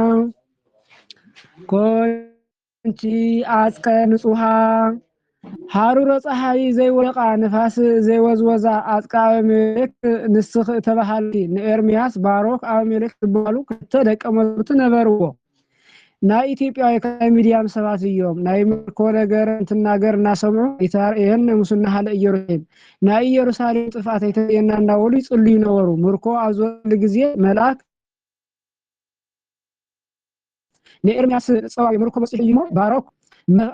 ኮንቲ አጽቀ ንጹሃ ሃሩረ ፀሐይ ዘይወቃ ንፋስ ዘይወዝወዛ አጥቃበ መልክ ንስኽ ተባሃሊ ንኤርሚያስ ባሮክ አብ መልክ ተባሉ ከተደቀ መዝሙርት ነበርዎ ናይ ኢትዮጵያዊ ሚዲያም ሰባት እዮም ናይ ምርኮ ነገር እንትናገር እናሰምዑ ይህን ሙስና ሃለ ኢየሩሳሌም ናይ ኢየሩሳሌም ጥፋት አይተየና እንዳወሉ ይጽልዩ ነበሩ። ምርኮ አብዘል ጊዜ መልአክ ለኤርሚያስ ጸዋይ ምርኮ በጽልዩ ባሮክ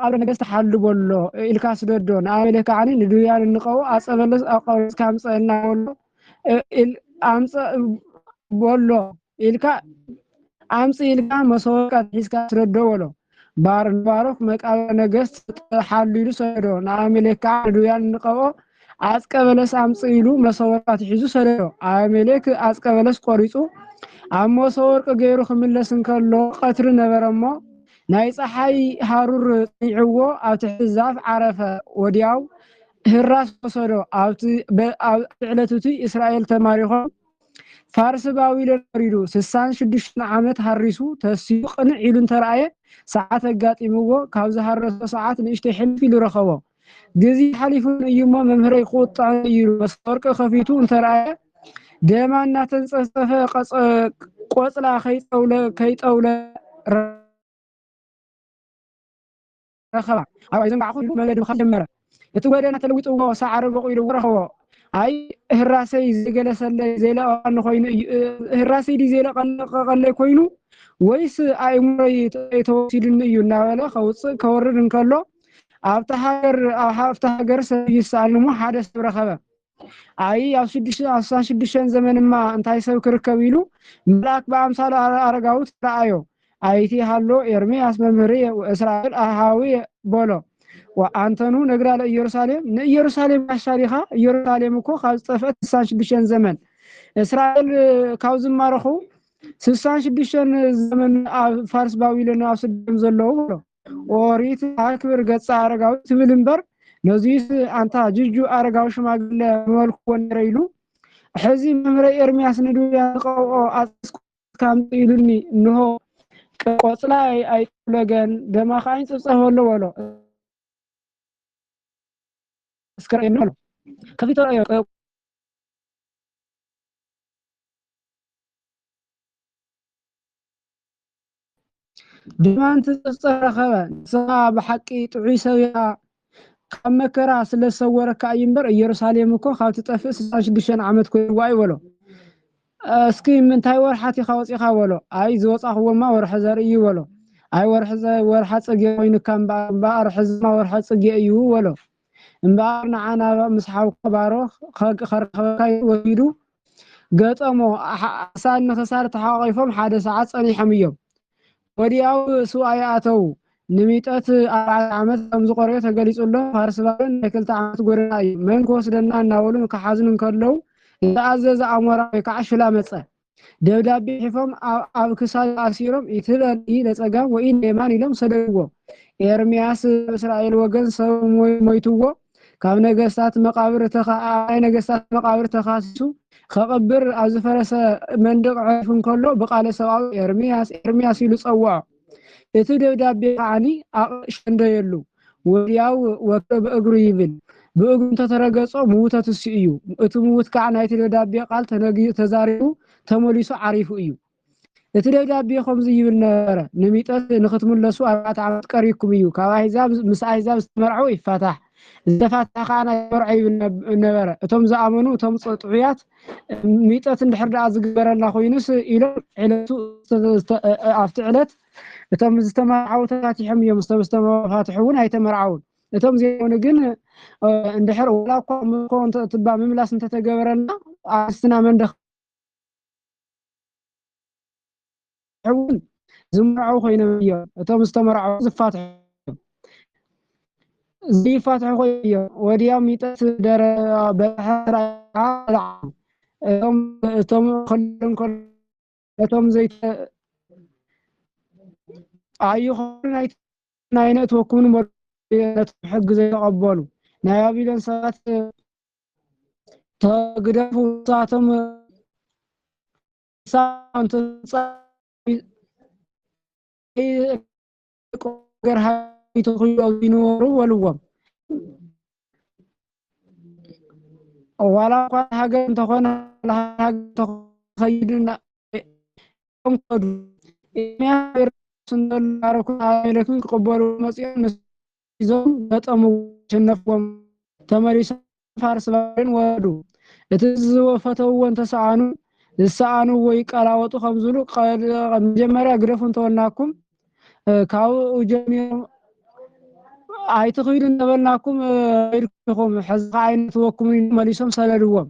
አብረ ነገስት ሓሉ ቦሎ ኢልካስ ደዶ ንአመለካ ዓኒ ንድያን ንቀው አጸበለስ አቀውስ ካምጸና ቦሎ አምጸ ቦሎ ኢልካ አምጽ ኢልካ መሰወቃ ሒስካ ስረዶ ቦሎ ባሮክ መቃበ ነገስት ሓሉ ይሉ ሰዶ ንአመለካ ንድያን ንቀው አጸበለስ አምጽ ኢሉ መሰወቃ ሒዙ ሰዶ አመለክ አጸበለስ ቆሪጹ አሞ ሰወርቅ ገይሩ ክምለስ እንከሎ ቀትሪ ነበረሞ ናይ ፀሓይ ሃሩር ጽይዕዎ ኣብ ትሕቲ ዛፍ ዓረፈ ወዲያው ህራስ ወሰዶ ኣብ ዕለቱቲ እስራኤል ተማሪኾም ፋርስ ባቢሎን ወሪዱ 66 ዓመት ሃሪሱ ተሲኡ ቅንዕ ኢሉ እንተረኣየ ሰዓት አጋጢምዎ ካብ ዝሃረሰ ሰዓት ንእሽተይ ሕልፍ ኢሉ ረኸቦ ግዜ ሓሊፉ እዩሞ መምህረይ ቁጣዕ ኢሉ መስወርቅ ከፊቱ እንተረኣየ ደማ እናተንጸፈ ቆጽላ ከይጠውለ ረኸባ ኣብ ኣይዘን ባዕኹ መለድ ጀመረ እቲ ጎደና ተለዊጥዎ ሳዕሪ በቂሉ ረኸቦ አይ ህራሰይ ዘገለሰለ ዘይለቀን ኮይኑ ህራሰይ ዲ ዘይለቀለ ኮይኑ ወይስ አይሙረይ ተወሲድን እዩ እናበለ ከውጽእ ከወርድ እንከሎ ኣብታ ሃገር ሰብ ይሳልሙ ሓደ ሰብ ረኸበ አይ ኣብ 66 ዘመንማ እንታይ ሰብ ክርከብ ኢሉ መልአክ በአምሳለ አረጋዊት ተራእዮ አይቲ ሃሎ ኤርሚያስ መምህር እስራኤል አሃዊ ቦሎ ወአንተኑ ነግራ ለኢየሩሳሌም ንኢየሩሳሌም አሻሪኻ ኢየሩሳሌም እኮ ካብ ዝጠፈት 66 ዘመን እስራኤል ካብ ዝማረኹ 66 ዘመን ኣብ ፋርስ ባቢሎን ኣብ ስደም ዘለው ብሎ ኦሪት አክብር ገጻ አረጋዊ ትብል እምበር ነዚስ አንታ ጅጁ አረጋዊ ሽማግለ መልኩ ወንረይሉ ሕዚ መምህር ኤርሚያስ ንዱያ ቀውኦ አስካም ኢሉኒ እንሆ ቆጽላ አይጥለገን ደማኻኝ ጽጸፈሎ ወሎ እስከረን ነው ከፊት ድማንት ጽጸረኸበ ሰማ በሐቂ ጥዑይ ሰብያ ካብ መከራ ስለሰወረካ ይምበር ኢየሩሳሌም እኮ ካብ ትጠፍእ 66 ዓመት ኮይኑ ዋይ ወሎ እስኪ ምንታይ ወርሓት ይኻወጽኻ ወሎ አይ ዝወጻኽዎማ ወርሐ ዘርኢ ወሎ አይ ወርሐ ጽጌ ኮይኑ ካምባር ሕዝማ ወርሐ ጽጌ እዩ ወሎ እምባር ንዓና ምስሓው ባሮኽ ከረኸበካይ ወይዱ ገጠሞ ሳን ንኽሳር ተሓቂፎም ሓደ ሰዓት ጸኒሖም እዮም ወዲያው ሱኣይ ኣተው ንሚጠት 4 ዓመት ከም ዝቆረየ ተገሊጹሎም ፋርስ ባቢሎን ክልተ ዓመት ጎረና እዩ መን ከወስደና እናበሉ ከሓዝኑ እንከለው ተኣዘዘ አሞራ ከዓሽላ መጸ ደብዳቤ ሒፎም ኣብ ክሳድ ኣሲሮም ይትበል ለጸጋም ወይ የማን ኢሎም ሰደድዎ ኤርሚያስ እስራኤል ወገን ሰብ ሞይትዎ ካብ ነገስታት መቃብር ተኻሲሱ ከቀብር ኣብ ዝፈረሰ መንደቅ ዕፍ እንከሎ በቃለ ሰብኣዊ ኤርሚያስ ኢሉ ጸዋዕ እቲ ደብዳቤ ዓኒ አቅሽንደ የሉ ወዲያው ወከ በእግሩ ይብል በእግሩ ተተረገጾ ሙውተት እዩ እቲ ሙውት ከዓ ናይቲ ደብዳቤ ቃል ተዛሪቡ ተመሊሱ ዓሪፉ እዩ እቲ ደብዳቤ ከምዚ ይብል ነበረ ንሚጠት ንኽትምለሱ 4 ዓመት ቀሪኩም እዩ ካብ ኣሕዛብ ምስ ኣሕዛብ ዝተመርዑ ይፋታሕ ዝተፋታሕ ከዓ ናይ ወርዒ ይብል ነበረ እቶም ዝኣመኑ እቶም ጥዑያት ሚጠት እንድሕር ደኣ ዝግበረልና ኮይኑስ ኢሎም ዕለቱ ኣብቲ ዕለት እቶም ዝተመርዓው ተፋቲሖም እዮም ዝተፋትሑን ኣይተመርዓውን እቶም ዘይሆኑ ግን እንድሕር ወላ እኮ ትባ ምምላስ እንተተገበረና ኣስትና መንደኽ እውን ዝመርዓው ኮይኖም እዮም እቶም ዝተመርዓው ዝፋትሑ ዝይፋትሑ ኮይኖም ወዲያው ሚጠት ደረ በሕራ እቶም ዘይተ ኣይኹን ናይነት ወኩኑ ሕግ ዘይተቀበሉ ናይ ባቢሎን ሰባት ተግደፉ ሳቶም ሳንተ ገርሃ ይተخيሉ ወልዎም ዋላ ሀገር ተኾነ ሀገር ተኸይድና ቆምቆዱ ስንደላረኩ አይለኩም ቀበሉ መጽየም ይዞም በጣም ሸነፍዎም ተመሪስ ፋርስ ባርን ወዱ እትዝወ ፈተውን ተሰአኑ ዝሰአኑ ወይ ቃላወጡ ከምዝሉ መጀመሪያ ግረፉን ተወልናኩም ካው ጀሚሩ አይትخيዱ ተበልናኩም ይርኩም ሕዝብ አይነት ወኩም መሊሶም ሰለድዎም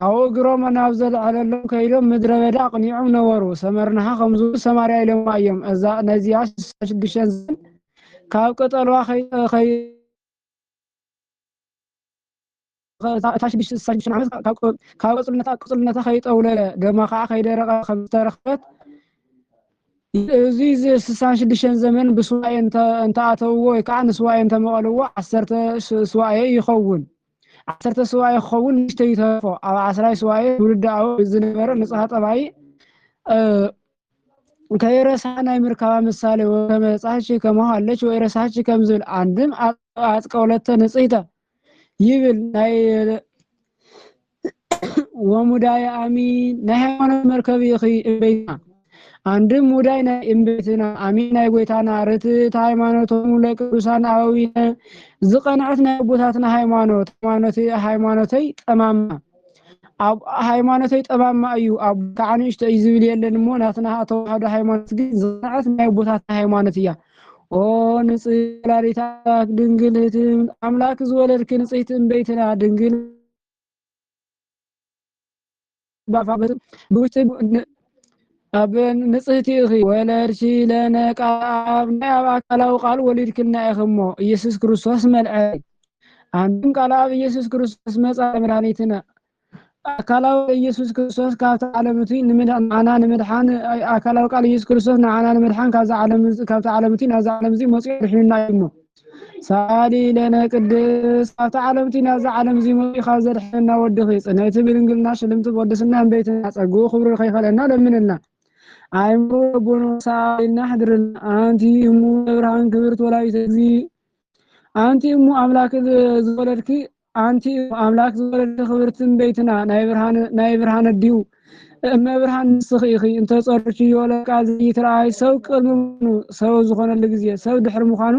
አው ግሮም ናብዘል አለለም ከይሎም ምድረ በዳ ቅኒዑም ነበሩ ሰመርናሃ ከምዙ ሰማርያ ኢሎም አየም እዛ ነዚያ ሽግሸን ካብ ቀጠልዋ ከይ ታሽግሽ ሳጅሽን ዓመት ካብ ቅጽልነታ ከይጠውለለ ደማ ከዓ ከይደረቀ ከምተረኽበት እዚ 66 ዘመን በስዋይ እንተ አተው ወይ ከዓ ንስዋይ እንተ መቀልዎ 10 ስዋይ ይኸውን 10 ስዋይ ይኸውን ንሽተይተፎ ኣብ 10 ስዋይ ውልዳው ዝነበረ ንጽሃ ጠባይ ከይረሳ ናይ ምርካባ ምሳሌ ወመጻች ከመሃለች ወይ ረሳች ከምዝል አንድም አጥቀውለተ ንጽይተ ይብል ናይ ወሙዳይ አሚን ናይ ሃይማኖት መርከብ ይኺ እበይና አንድም ሙዳይ ናይ እምቤትና አሚን ናይ ጎይታና ርትዕት ሃይማኖቶም ለቅዱሳን አበዊነ ዝቀንዐት ናይ ቦታትና ሃይማኖተይ ጠማማ ኣብ ሃይማኖተይ ጠማማ እዩ ኣብ ካዓንሽተ ይዝብል የለን ሞ ናትና ተዋህዶ ሃይማኖት ግን ዝቀንዐት ናይ ቦታትና ሃይማኖት እያ ኦ ንጽላሪታ ድንግልት አምላክ ዝወለድክ ንጽይት እምቤትና ድንግል ባፋበት ብውሽጥ አብን ንጽህቲ እኺ ወለርሺ ለነቃብ ናይ አካላው ቃል ወሊድክና ይኽሞ ኢየሱስ ክርስቶስ መልአ አንድም ቃላብ ኢየሱስ ክርስቶስ መጻ መድኃኒትና አካላው ኢየሱስ ክርስቶስ ካብታ ዓለምቲ ንመድኃና ንመድኃን አካላው ቃል ኢየሱስ ክርስቶስ ንዓና ንመድኃን ካብታ ዓለምቲ ናዛ ዓለምዚ መጽ ይሕንና ይሞ ሳሊ ለነ ቅድስ ካብታ ዓለምቲ ናዛ ዓለምዚ መጽ ካዘድሕና ወድኺ ጽነይቲ ብድንግልና ሽልምቲ ወድስና እምቤትና ጸጉ ክብሪ ከይኸለና ለምንና አይምሮ ቦኖሳ ይናህድርና አንቲ እሙ ብርሃን ክብርት ወላዲተ እግዚ አንቲ እሙ አምላክ ዝወለድኪ አንቲ አምላክ ዝወለድ ክብርትን ቤትና ናይ ብርሃን ዲው እመ ብርሃን ንስኺ እንተ ጸርቺ ወለቃ ዘይትራይ ሰው ቅልሙ ሰው ዝኾነለ ጊዜ ሰው ድሕር ምዃኑ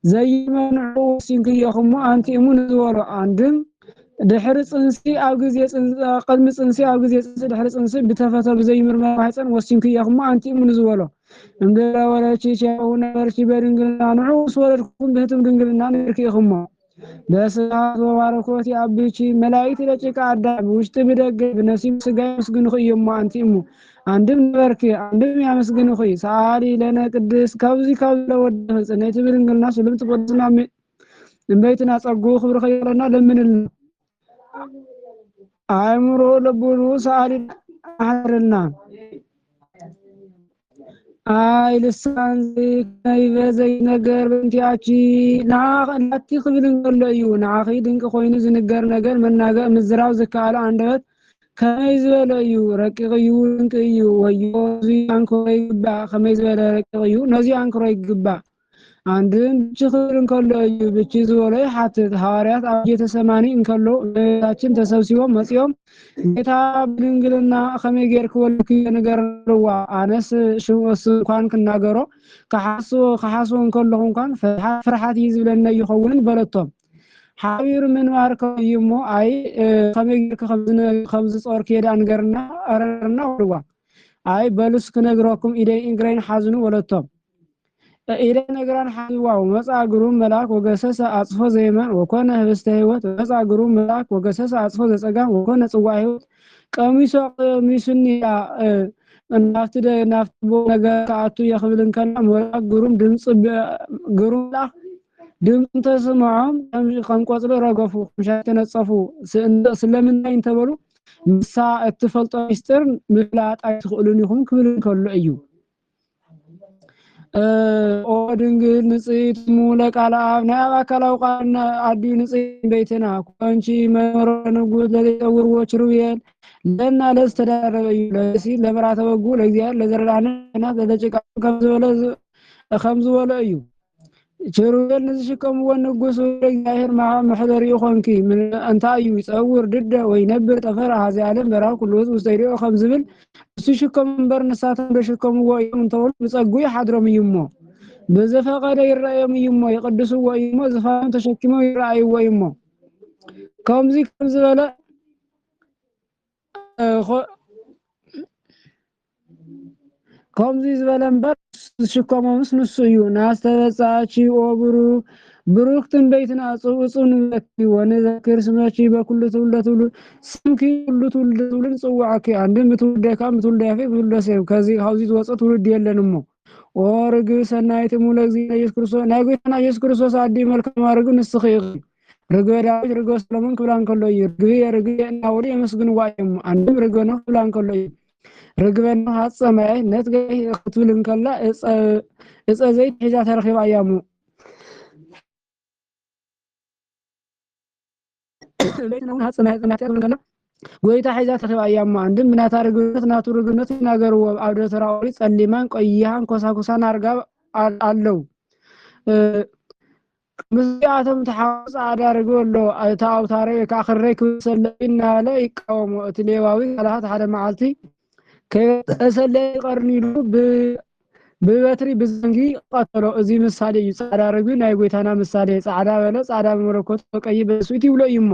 ዘይመንዑ ሲንክ ይኹሙ አንቲ እሙ ንዝወሎ አንድም ድሕር ጽንሲ ኣብ ጊዜ ቅድሚ ጽንሲ ኣብ ጊዜ ጽንሲ ድሕር ጽንሲ ብተፈተ ብዘይምርመራ ማሕፀን ወሲንክ ይኹሙ አንቲ እሙ ንዝወሎ እንግራ ወለቺ ቻው ነበርቺ በድንግልና ንዑስ ወለድኩም በህትም ድንግልና ንርኪ ይኹሙ በስራት ወባረኮት ያብቺ መላእክት ለጭቃ አዳም ውስጥ ብደግ በነሲብ ስጋ መስግኑ ይሙ አንቲ እሙ አንድም ነበርኪ አንድም ያመስግኑ ሰዓሊ ለነ ቅድስ ካብዚ ለወድ ጽነይቲ በድንግልና ስለምት ወድስና እምቤትና ጸጉ ክብሪ ከይለና ለምንልና አይምሮ ለቡሩ ሰዓሊ አህርና አይ ልሳን ከይበዘይ ነገር በንቲያቺ ናቲ ክብልን ከለዩ ናኺ ድንቅ ኮይኑ ዝንገር ነገር መናገር ምዝራው ዝካለ አንደበት ከመይ ዝበለዩ ረቂቅ እዩ ድንቅ እዩ ወዮ አንኮይ ግባ ከመይ ዝበለ ረቂቅ እዩ ነዚ አንኮይ ግባ አንድም ብችክርን ከለዩ ብቺ ዝበለ ሐትት ሐዋርያት አብየተ ሰማኒ እንከሎ ታችን ተሰብስበው መጽዮም ጌታ ድንግልና ከመይ ጌርክ ወልክ ነገርዋ አነስ ሽወስ እንኳን ክናገሮ ከሐሶ እንከሎ እንኳን ፍርሃት ይዝብለና ይኸውን በለቶም ሓቢር ምን ማርከው ይሞ አይ ከመይ ጌርክ ከምዝ ጾር ከዳ ነገርና አረርና ወልዋ አይ በሉስ ክነግሮኩም ኢደይ እንግረን ሓዝኑ ወለቶም ኢደ ነገራን ሓዝዋው መጻግሩ መልአክ ወገሰሰ አጽፎ ዘይማን ወኮነ ህብስተ ህይወት መጻግሩ መልአክ ወገሰሰ አጽፎ ዘጸጋም ወኮነ ጽዋ ህይወት ቀሚሱኒያ ናፍት ነገር ካቱ የኽብልን ከና መልአክ ግሩም ድምጽ ግሩም ድምጽ ተሰማም ከንቆጽሎ ረገፉ ሻተ ነጸፉ ስለምን ላይ ተበሉ ምሳ እትፈልጦ ሚስጥር ምፍላጥ አይትخሉን ይሁን ክብልን ከሉ እዩ ኦ ድንግል ንጽይት ሙለቃላ ናይ አካላው ቃና አዲ ንጽይት ቤትና ኮንቺ መሮ ንጉስ ለተወር ወችሩየል ለና ለስተዳረበዩ ለሲ ለብራተ ወጉ ለግዚአብሔር ለዘራና ለደቂቃ ከምዝ ወለ እዩ ኪሩቤል ንዝሽከምዎ ንጉስ እግዚአብሔር ማሕደር ይኾንኪ እንታይ እዩ ይፀውር ድደ ወይ ነብር ጠፈር ሃዚ ዓለም በረኻ ኩሉ ህዝብ ውስተ ይሪኦ ከም ዝብል እሱ ሽከሙ እምበር ንሳቶም ደሽከምዎ እዮም እንተበሉ ብፀጉ ይሓድሮም እዩ እሞ ብዘፈቐደ ይረአዮም እዩ እሞ ይቅድስዎ እዩ እሞ ዝፋኖም ተሸኪሞም ይረአይዎ እዩ እሞ ከምዚ ከም ዝበለ ከምዚ ዝበለ እምበር ዝሽከሞምስ ንሱ እዩ ናስተበጻቺ ኦብሩ ብሩክትን በይትና ጽውጽን ዘኪ ወነዘክር ስመቺ በኩሉ ትውልደ ስምኪ ሁሉ ትውልደ ትውልድ ጽዋዕኪ አንድም ትውልደካ ትውልደፊ ትውልደሰብ ከዚህ ሀውዚ ዝወፀ ትውልድ የለን እሞ ኦርግ ሰናይት ሙለ እግዚአብሔር ኢየሱስ ክርስቶስ ናይ ጎይታና ኢየሱስ ክርስቶስ አዲ መልካም አርግ ንስኺ ርግበ ዳዊት ርግበ ሰሎሞን ክብላን ከሎ እዩ ርግበ እናወሉ የመስግንዋ እዮም አንድም ርግበ ነው ክብላን ከሎ እዩ ርግበና ሀጸማይ ነትገይ ክትብል እንከላ እፀ ዘይት ሒዛ ተረኺባ እያሙ ለይትነውን ሀጸማይ ጽናት እንከላ ጎይታ ሒዛ ተረኺባ እያሙ አንድም ናታ ርግብነት ናቱ ርግብነት ይናገርዎ አብደ ተራዊ ጸሊማን ቆይሃን ኮሳኩሳን አርጋ አለው ምስያቶም ተሓዋጽ ጻዕዳ ርግብ ኣሎ እታ አውታረ ካኽረይ ክሰለይና ለ ይቃወሙ እቲ ሌዋዊ ካላት ሓደ መዓልቲ ከሰለይ ቀርኒሉ ብበትሪ ብዘንጊ ቀተሎ እዚ ምሳሌ እዩ ጻዕዳ ርግብ ናይ ጎይታና ምሳሌ ጻዕዳ በለ ጻዕዳ በመለኮት ቀይ በስዊት ይብሎ ይሞ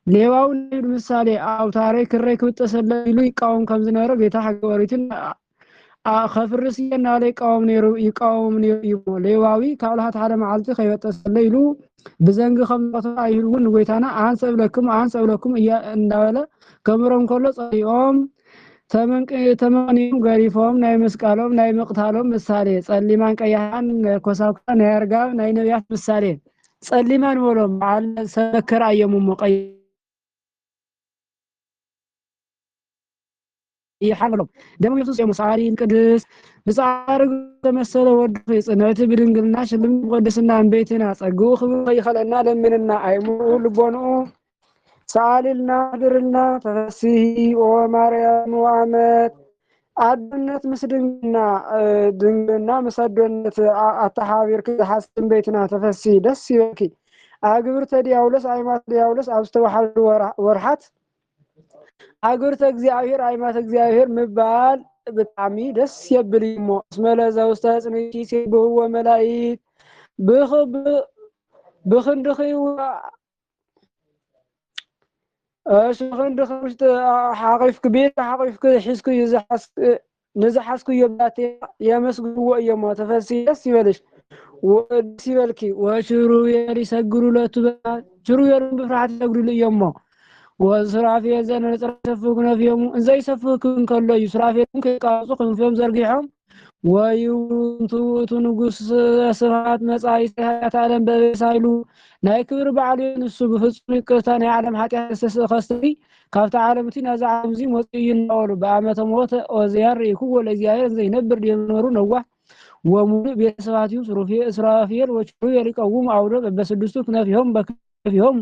ሌዋው ናይ ምሳሌ አውታረ ክረይ ክብጠሰለይሉ ይቃወም ከም ዝነበረ ጌታ ሐገወሪትን ከፍርስየና ላይ ይቃወም ነይሩ ይሞ ሌዋዊ ካብላት ሓደ መዓልቲ ከይበጠሰለይሉ ብዘንጊ ከም ቀተሎ አይሁን ጎይታና አንሰብለኩም እያ እንዳበለ ከምሮም ከሎ ጸሪኦም ተመንቅዮም ገሪፎም ናይ መስቃሎም ናይ መቅታሎም ምሳሌ ጸሊማን ቀያሃን ኮሳኩሳ ናይ አርጋብ ናይ ነቢያት ምሳሌ ጸሊማን ወሎም በዓል ሰከር አየሙ ቀይ ይሐንሎም ደሞ ኢየሱስ የሙሳሪ ቅዱስ ብጻዕር ተመሰለ ወድ ጽነቱ ብድንግልና ሽልም ቅድስና አንቤትና ጸጉ ክብር ይኸለና ለምንና አይሙ ልቦኑ ሳሊልና ድርልና ተፈሲሂ ኦ ማርያም ወአመት አድነት ምስድንግና ድንግልና መሰዶነት አተሐቢር ከሐስን ቤትና ተፈሲሂ ደስ ይበኪ አግብርተ ዲያውሎስ አይማት ዲያውሎስ አብስተዋሐዱ ወርሐት አግብርተ እግዚአብሔር አይማት እግዚአብሔር ምባል በጣም ደስ ይብልሞ እስመለዛ ውስተ ጽንጪ ሲብዎ መላእክት በኽንድኺው شخند خرجت حقيفك بيت حقيفك حسك يزحسك نزحسك يبات يا مسجو يا ما تفسي يسيبلش ودسيبلكي وشرو يري سغرو لتبا شرو يري بفرحت سغرو ليما وسرافي زن نصرفكنا فيهم زي سفكن كله يسرافيكم كيقاصو خنفهم زرغيهم ويونتو ንጉስ ስብሐት መጻኢ ስብሐት ዓለም በበሳይሉ ናይ ክብር በዓል ንሱ በፍጹም ይቅርታ ናይ ዓለም ኃጢአት ተሰኸስቲ ካብታ ዓለምቲ ናዛ ዓለምዚ ሞጽይ ይናወሉ በአመተ ሞት ኦዚያር ይኩወ ለእግዚአብሔር ዘይነብር የኖሩ ነዋ ወሙሉ ቤተሰባቲው ስራፊል ወጭሩ ይልቀውም አውዶ በስድስቱ ክነፊሆም በክነፊሆም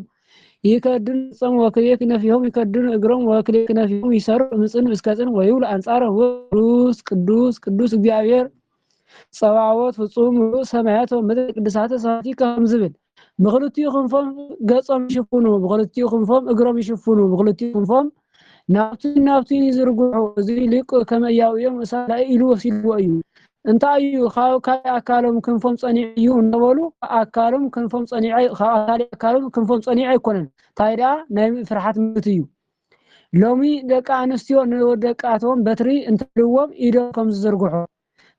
ይከድን ጸም ወክሌክ ነፊሆም ይከድን እግሮም ወክሌክ ነፊሆም ይሰሩ ምጽን እስከጽን ወይውል አንጻረ ቅዱስ ቅዱስ እግዚአብሔር ጸባዖት ፍጹም ሰማያት ወምድር ቅዱሳተ ሰማያት ከምዝብል በክልቲኡ ክንፎም ገጾም ይሽፍኑ በክልቲኡ ክንፎም እግሮም ይሽፍኑ በክልቲኡ ክንፎም ናፍቲን ይዝርጉሑ እዚ ሊቅ ከመያውዮም ሳላይ ኢሉ ወሲልዎ እዩ እንታይ እዩ ካይ አካሎም ክንፎም ጸኒዕ እዩ እንደበሉ አካሎም ክንፎም ጸኒዕ አካሎም ክንፎም ጸኒዕ አይኮነን ታይዳ ናይ ፍርሃት ምት እዩ ሎሚ ደቃ አንስትዮ ንወደቃቶም በትሪ እንትልዎም ኢዶም ከም ዝዝርጉሑ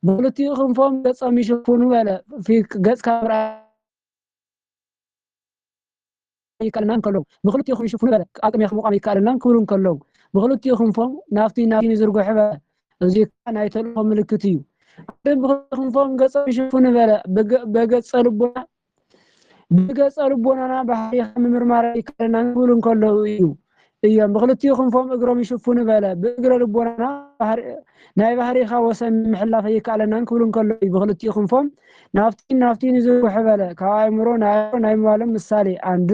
በክልቲኡ ክንፎም ገጾም ይሽፍኑ በለ ገጽ ካብራ ይከልናን ከሎ በክልቲኡ ይሽፍኑ በለ አቅም ያخمقም ይካልናን ክብሉን ከሎ በክልቲኡ ክንፎም ናፍቲን ይዝርጉሑ በለ እዚ ናይ ተልእኮ ምልክት እዩ በክንፎም ገጾም ይሽፍኑ በለ በገጸ ልቦናና ባህሪ ምርማር ይካልናን ክብሉን ከሎ እዩ እያም በክልቲኡ ክንፎም እግሮም ይሽፍኑ በለ በእግረ ልቦናና ናይ ባህሪኻ ወሰን ምሕላፍ ይካልናን ክብሉን ከሎ በክልቲኡ ክንፎም ናፍቲን ይዝርጉሑ በለ ካብ አእምሮ ናይ ምዋሎም ምሳሌ አንድ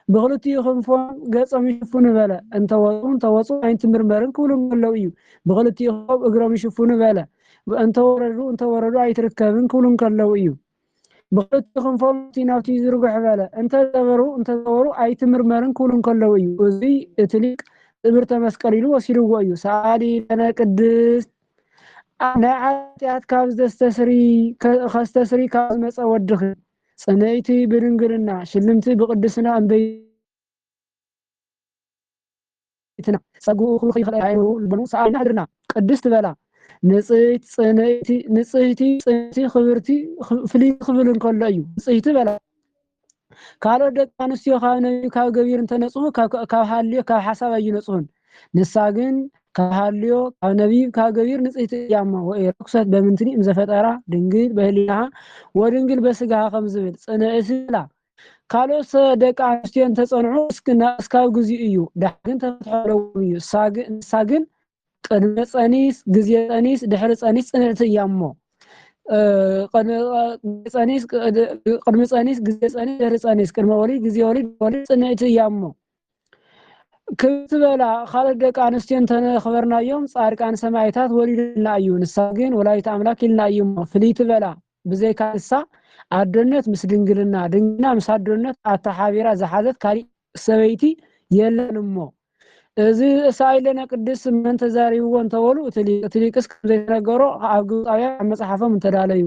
በክልቲኡ ክንፎም ገጾም ይሽፍኑ በለ እንተወጹ አይንት ምርመርን ክብሉን ከሎ እዩ በክልቲኡ ክንፎም እግሮም ይሽፍኑ በለ እንተወረዱ አይትርከብን ክብሉን ከሎ እዩ ብክልቲኹም ፎምቲ ናብቲ ዝርጉሕ በለ እንተዘበሩ ኣይትምርመርን ክብሉ እንከለዉ እዩ እዚ እቲ ሊቅ ትምህርተ መስቀል ኢሉ ወሲድዎ እዩ ሰኣሊ ለነ ቅድስት ናይ ዓጢኣት ካብ ከስተስሪ ካብ ዝመፀ ወድኺ ጽንዕቲ ብድንግልና ሽልምቲ ብቅድስና እንበይትና ፀጉኡ ክብልኽ ይኽእል ዓይኑ ልበኑ ሰኣልና ሕድርና ቅድስት በላ ንጽሕቲ ጽንዕቲ ክብርቲ ፍልይ ክብል እንከሎ እዩ ንጽሕቲ በላ ካልኦት ደቂ ኣንስትዮ ካብ ነቢብ ካብ ገቢር እንተነፅሁ ካብ ሃልዮ ካብ ሓሳብ ኣይነፅሁን ንሳ ግን ካብ ሃልዮ ካብ ነቢብ ካብ ገቢር ንጽሕቲ እያ እሞ ወኢረኩሰት በምንትኒ እምዘፈጠራ ድንግል በህሊናሃ ወድንግል በስጋሃ ከም ዝብል ጽንዕቲ በላ ካልኦት ደቂ ኣንስትዮ እንተጸንዑ እስካብ ግዚኡ እዩ ዳሕግን ተፈትሖለዎም እዩ ንሳ ግን ቅድመ ጸኒስ ግዜ ጸኒስ ድሕሪ ጸኒስ ጽንዕቲ እያ እሞ ቅድሚ ጸኒስ ግዜ ጸኒስ ድሕሪ ጸኒስ ቅድመ ወሊድ ግዜ ወሊድ ጽንዕቲ እያ እሞ ክብቲ በላ ካልኦት ደቂ ኣንስትዮ እንተነኽበርናዮም ጻድቃን ሰማዕታት ወሊድና እዩ ንሳ ግን ወላዲተ ኣምላክ ኢልና እዩ እሞ ፍልይቲ በላ ብዘይካ ንሳ ኣዶነት ምስ ድንግልና ምስ ኣዶነት ኣተሓቢራ ዝሓዘት ካሊእ ሰበይቲ የለን እሞ እዚ ሳይለነ ቅድስት መን ተዛሪብዎ እንተበሉ እቲ ሊቅስ ከምዘይተነገሮ ኣብ ግብፃውያን ኣብ መፅሓፎም እንተዳለዩ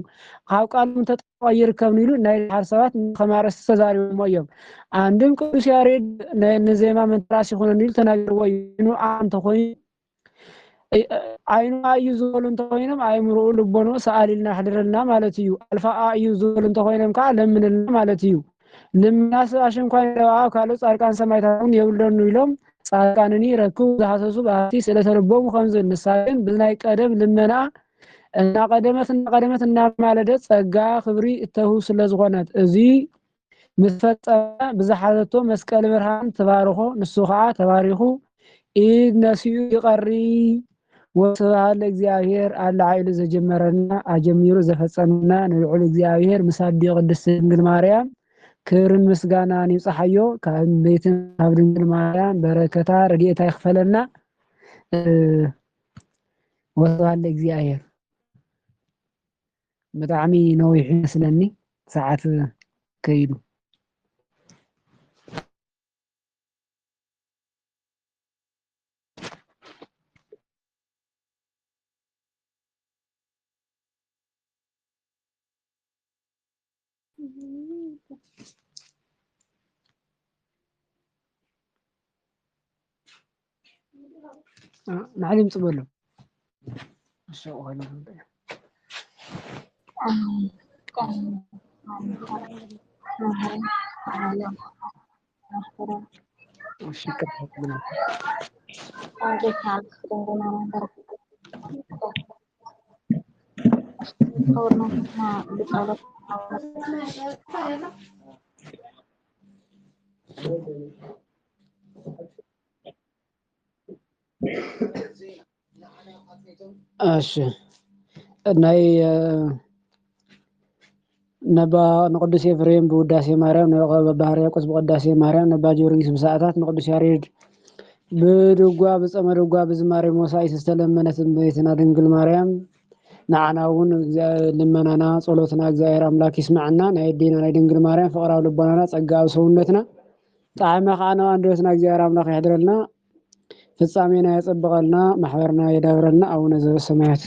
ካብ ቃሎም እንተጠፋ ይርከብን ኢሉ ናይ ድሓር ሰባት ከማረስ ተዛሪቦሞ እዮም አንድም ቅዱስ ያሬድ ንዜማ መንተራስ ይኹነን ኢሉ ተናገርዎ እዩ ዓይኑ እዩ ዝበሉ እንተኮይኖም ኣእምሮኡ ልቦኖ ሰኣሊልና ሕድረልና ማለት እዩ ኣልፋ እዩ ዝበሉ እንተኮይኖም ከዓ ለምንልና ማለት እዩ ልምናስ ኣሸንኳይ ደዋ ካልኦት ጻድቃን ሰማዕታትን የብለኑ ኢሎም ጻድቃንኒ ረክቡ ዝሃሰሱ ባቲ ስለተልቦሙ ከምዝብል ንሳ ግን ብናይ ቀደም ልመና እናቀደመት እናማለደት ጸጋ ክብሪ እተሁ ስለዝኾነት እዚ ምስ ፈጸመ ብዝሓዘቶ መስቀል ብርሃን ተባርኾ ንሱ ከዓ ተባሪኹ ኢድ ነሲኡ ይቐሪ ወስብሐት ለእግዚአብሔር አለዓይሉ ዘጀመረና አጀሚሩ ዘፈጸመና ንልዑል እግዚአብሔር ምሳዲ ቅድስት ድንግል ማርያም ክብርን ምስጋናን ይብጽሐዮ ካብ ቤትን ካብ ድንግል ማርያም በረከታ ረድኤታ ይክፈለና ወስብሐት ለእግዚአብሔር ብጣዕሚ ነዊሕ ይመስለኒ ሰዓት ከይዱ معلم صبر له شو هذا شكرا لك ናይ ነባ ንቅዱስ ኤፍሬም ብውዳሴ ማርያም ነባ ባህርያቆስ ብቅዳሴ ማርያም ነባ ጊዮርጊስ ብሰዓታት ንቅዱስ ያሬድ ብድጓ ብፀመ ድጓ ብዝማሬ ሞሳይ ዝተለመነት እመቤትና ድንግል ማርያም ንዓና እውን ልመናና ጸሎትና እግዚአብሔር አምላክ ይስማዕና ናይ ዲና ናይ ድንግል ማርያም ፍቅራዊ ልቦናና ጸጋው ሰውነትና ጣዕመ ኻና አንደበትና እግዚአብሔር አምላክ ይሕድረልና ፍጻሜና ያጸብቀልና ማሕበርና የዳብረልና አቡነ ዘበሰማያት